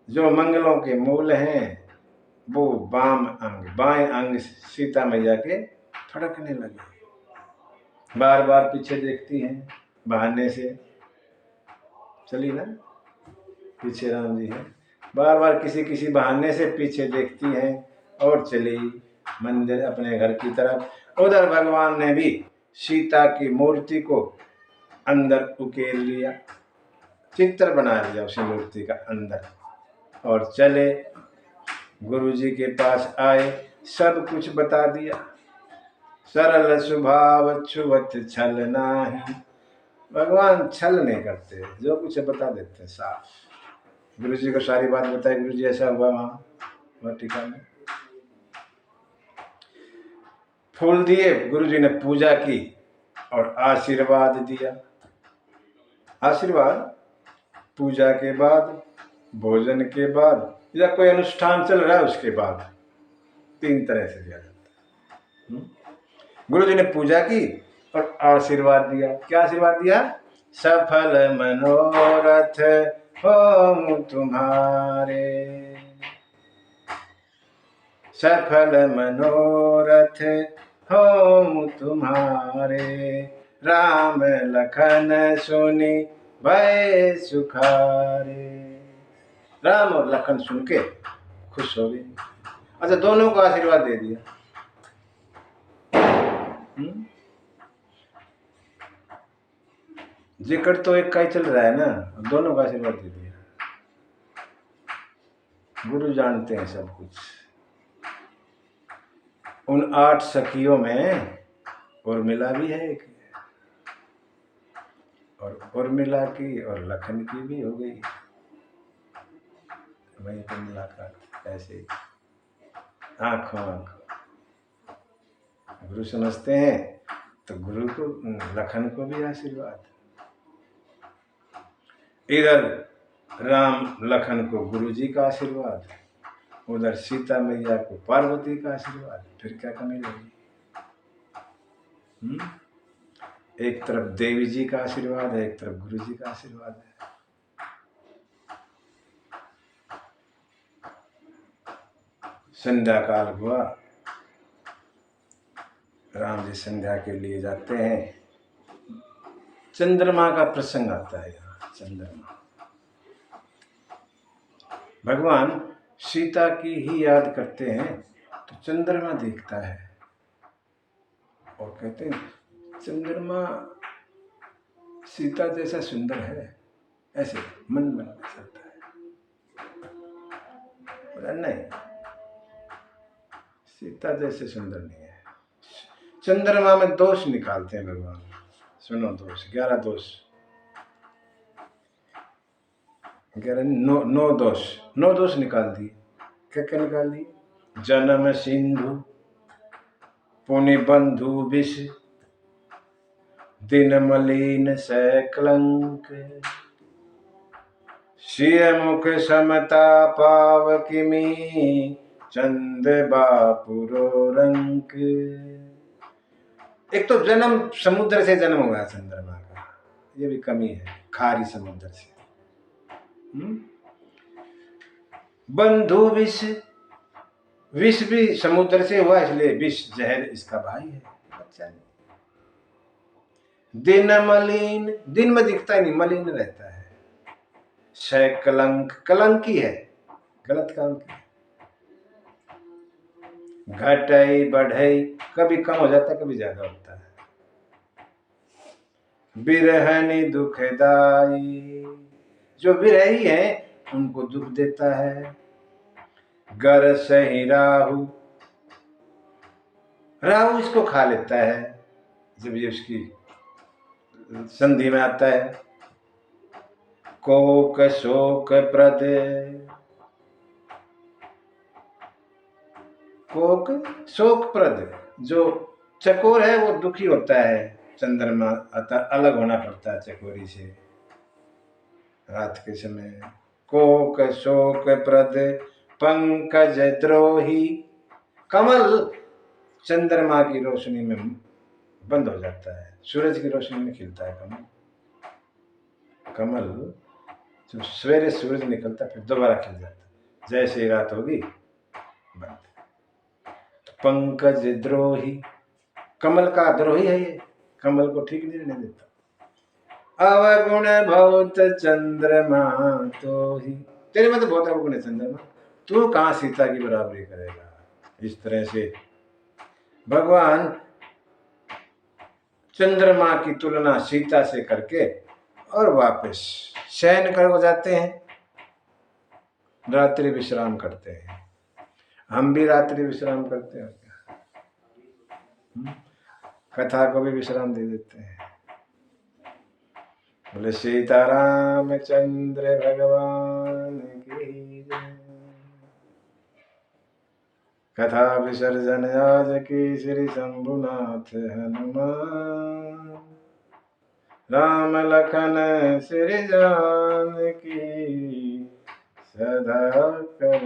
जो मंगलों के मूल हैं, वो बाएं अंग सीता मैया के फड़कने लगे। बार बार पीछे देखती हैं, बहाने से चली ना, पीछे राम जी हैं, बार बार किसी किसी बहाने से पीछे देखती हैं और चली मंदिर अपने घर की तरफ। उधर भगवान ने भी सीता की मूर्ति को अंदर उकेर लिया, चित्र बना लिया उसी मूर्ति का अंदर, और चले गुरु जी के पास आए, सब कुछ बता दिया। सरल स्वभाव छुवत छल नाही, भगवान छल नहीं करते, जो कुछ बता देते साफ। गुरु जी को सारी बात बताई, गुरु जी ऐसा हुआ वहाँ टीका में। फूल दिए, गुरु जी ने पूजा की और आशीर्वाद दिया। आशीर्वाद पूजा के बाद, भोजन के बाद, या कोई अनुष्ठान चल रहा है उसके बाद, 3 तरह से दिया जाता है। गुरु जी ने पूजा की और आशीर्वाद दिया। क्या आशीर्वाद दिया? सफल मनोरथ हो तुम्हारे, सफल मनोरथ हो तुम्हारे, राम लखन सुनी भय सुखारे। राम और लखन सुन के खुश हो गए। अच्छा, दोनों को आशीर्वाद दे दिया। जिक्र तो एक का ही चल रहा है ना, दोनों का आशीर्वाद दे दिया। गुरु जानते हैं सब कुछ। उन 8 सखियों में उर्मिला भी है एक, और उर्मिला की और लखन की भी हो गई वहीं पर मुलाकात, ऐसे आंखों आंखों। गुरु समझते हैं तो गुरु को, लखन को भी आशीर्वाद। इधर राम लखन को गुरु जी का आशीर्वाद, उधर सीता मैया को पार्वती का आशीर्वाद, फिर क्या कमी लगी? एक तरफ देवी जी का आशीर्वाद है, एक तरफ गुरु जी का आशीर्वाद है। संध्या काल हुआ, राम जी संध्या के लिए जाते हैं। चंद्रमा का प्रसंग आता है यहाँ। चंद्रमा, भगवान सीता की ही याद करते हैं तो चंद्रमा दिखता है, और कहते हैं चंद्रमा सीता जैसा सुंदर है, ऐसे मन में चलता है। नहीं, सीता जैसे सुंदर नहीं है। चंद्रमा में दोष निकालते हैं भगवान। सुनो, दोष 11 दोष, 11 9 दोष, 9 दोष निकाल दिए। क्या क्या निकाल दिए? जन्म सिंधु पुनि बंधु विष, दिन मलिन सैकलंक, सिय मुख समता पाव किमी, चंद बापुरो रंक। एक तो जन्म समुद्र से जन्म हुआ चंद्रमा का, ये भी कमी है, खारी समुद्र से। बंधु विष, विष भी समुद्र से हुआ, इसलिए विष जहर इसका भाई है, बच्चा नहीं। दिन मलिन, दिन में दिखता ही नहीं, मलिन रहता है। कलंक, कलंकी है, गलत काम किया। घटाई बढ़ाई, कभी कम हो जाता है, कभी ज्यादा होता है। बिरहनी दुखदाई, जो बिरही है उनको दुख देता है। गर सही राहु, राहु इसको खा लेता है जब ये उसकी संधि में आता है। कोक शोक प्रद, कोक शोक प्रद, जो चकोर है वो दुखी होता है। चंद्रमा अतः अलग होना पड़ता है चकोरी से रात के समय। कोक शोक प्रद पंकज द्रोही, कमल चंद्रमा की रोशनी में बंद हो जाता है, सूरज की रोशनी में खिलता है कमल। कमल जब सवेरे सूरज निकलता है फिर दोबारा खिल जाता है। जैसे ही रात होगी पंकज द्रोही, कमल का द्रोही है ये, कमल को ठीक नहीं रहने देता। अवगुण बहुत चंद्रमा तो ही, तेरे में तो बहुत अवगुण है चंद्रमा, तू कहां सीता की बराबरी करेगा। इस तरह से भगवान चंद्रमा की तुलना सीता से करके और वापस शयन कर हो जाते हैं, रात्रि विश्राम करते हैं। हम भी रात्रि विश्राम करते हैं क्या? कथा को भी विश्राम दे देते हैं। बोले सीताराम चंद्र भगवान की जय। कथा विसर्जन आज की श्री शंभुनाथ हनुमान, राम लखन श्री जान की सदा कर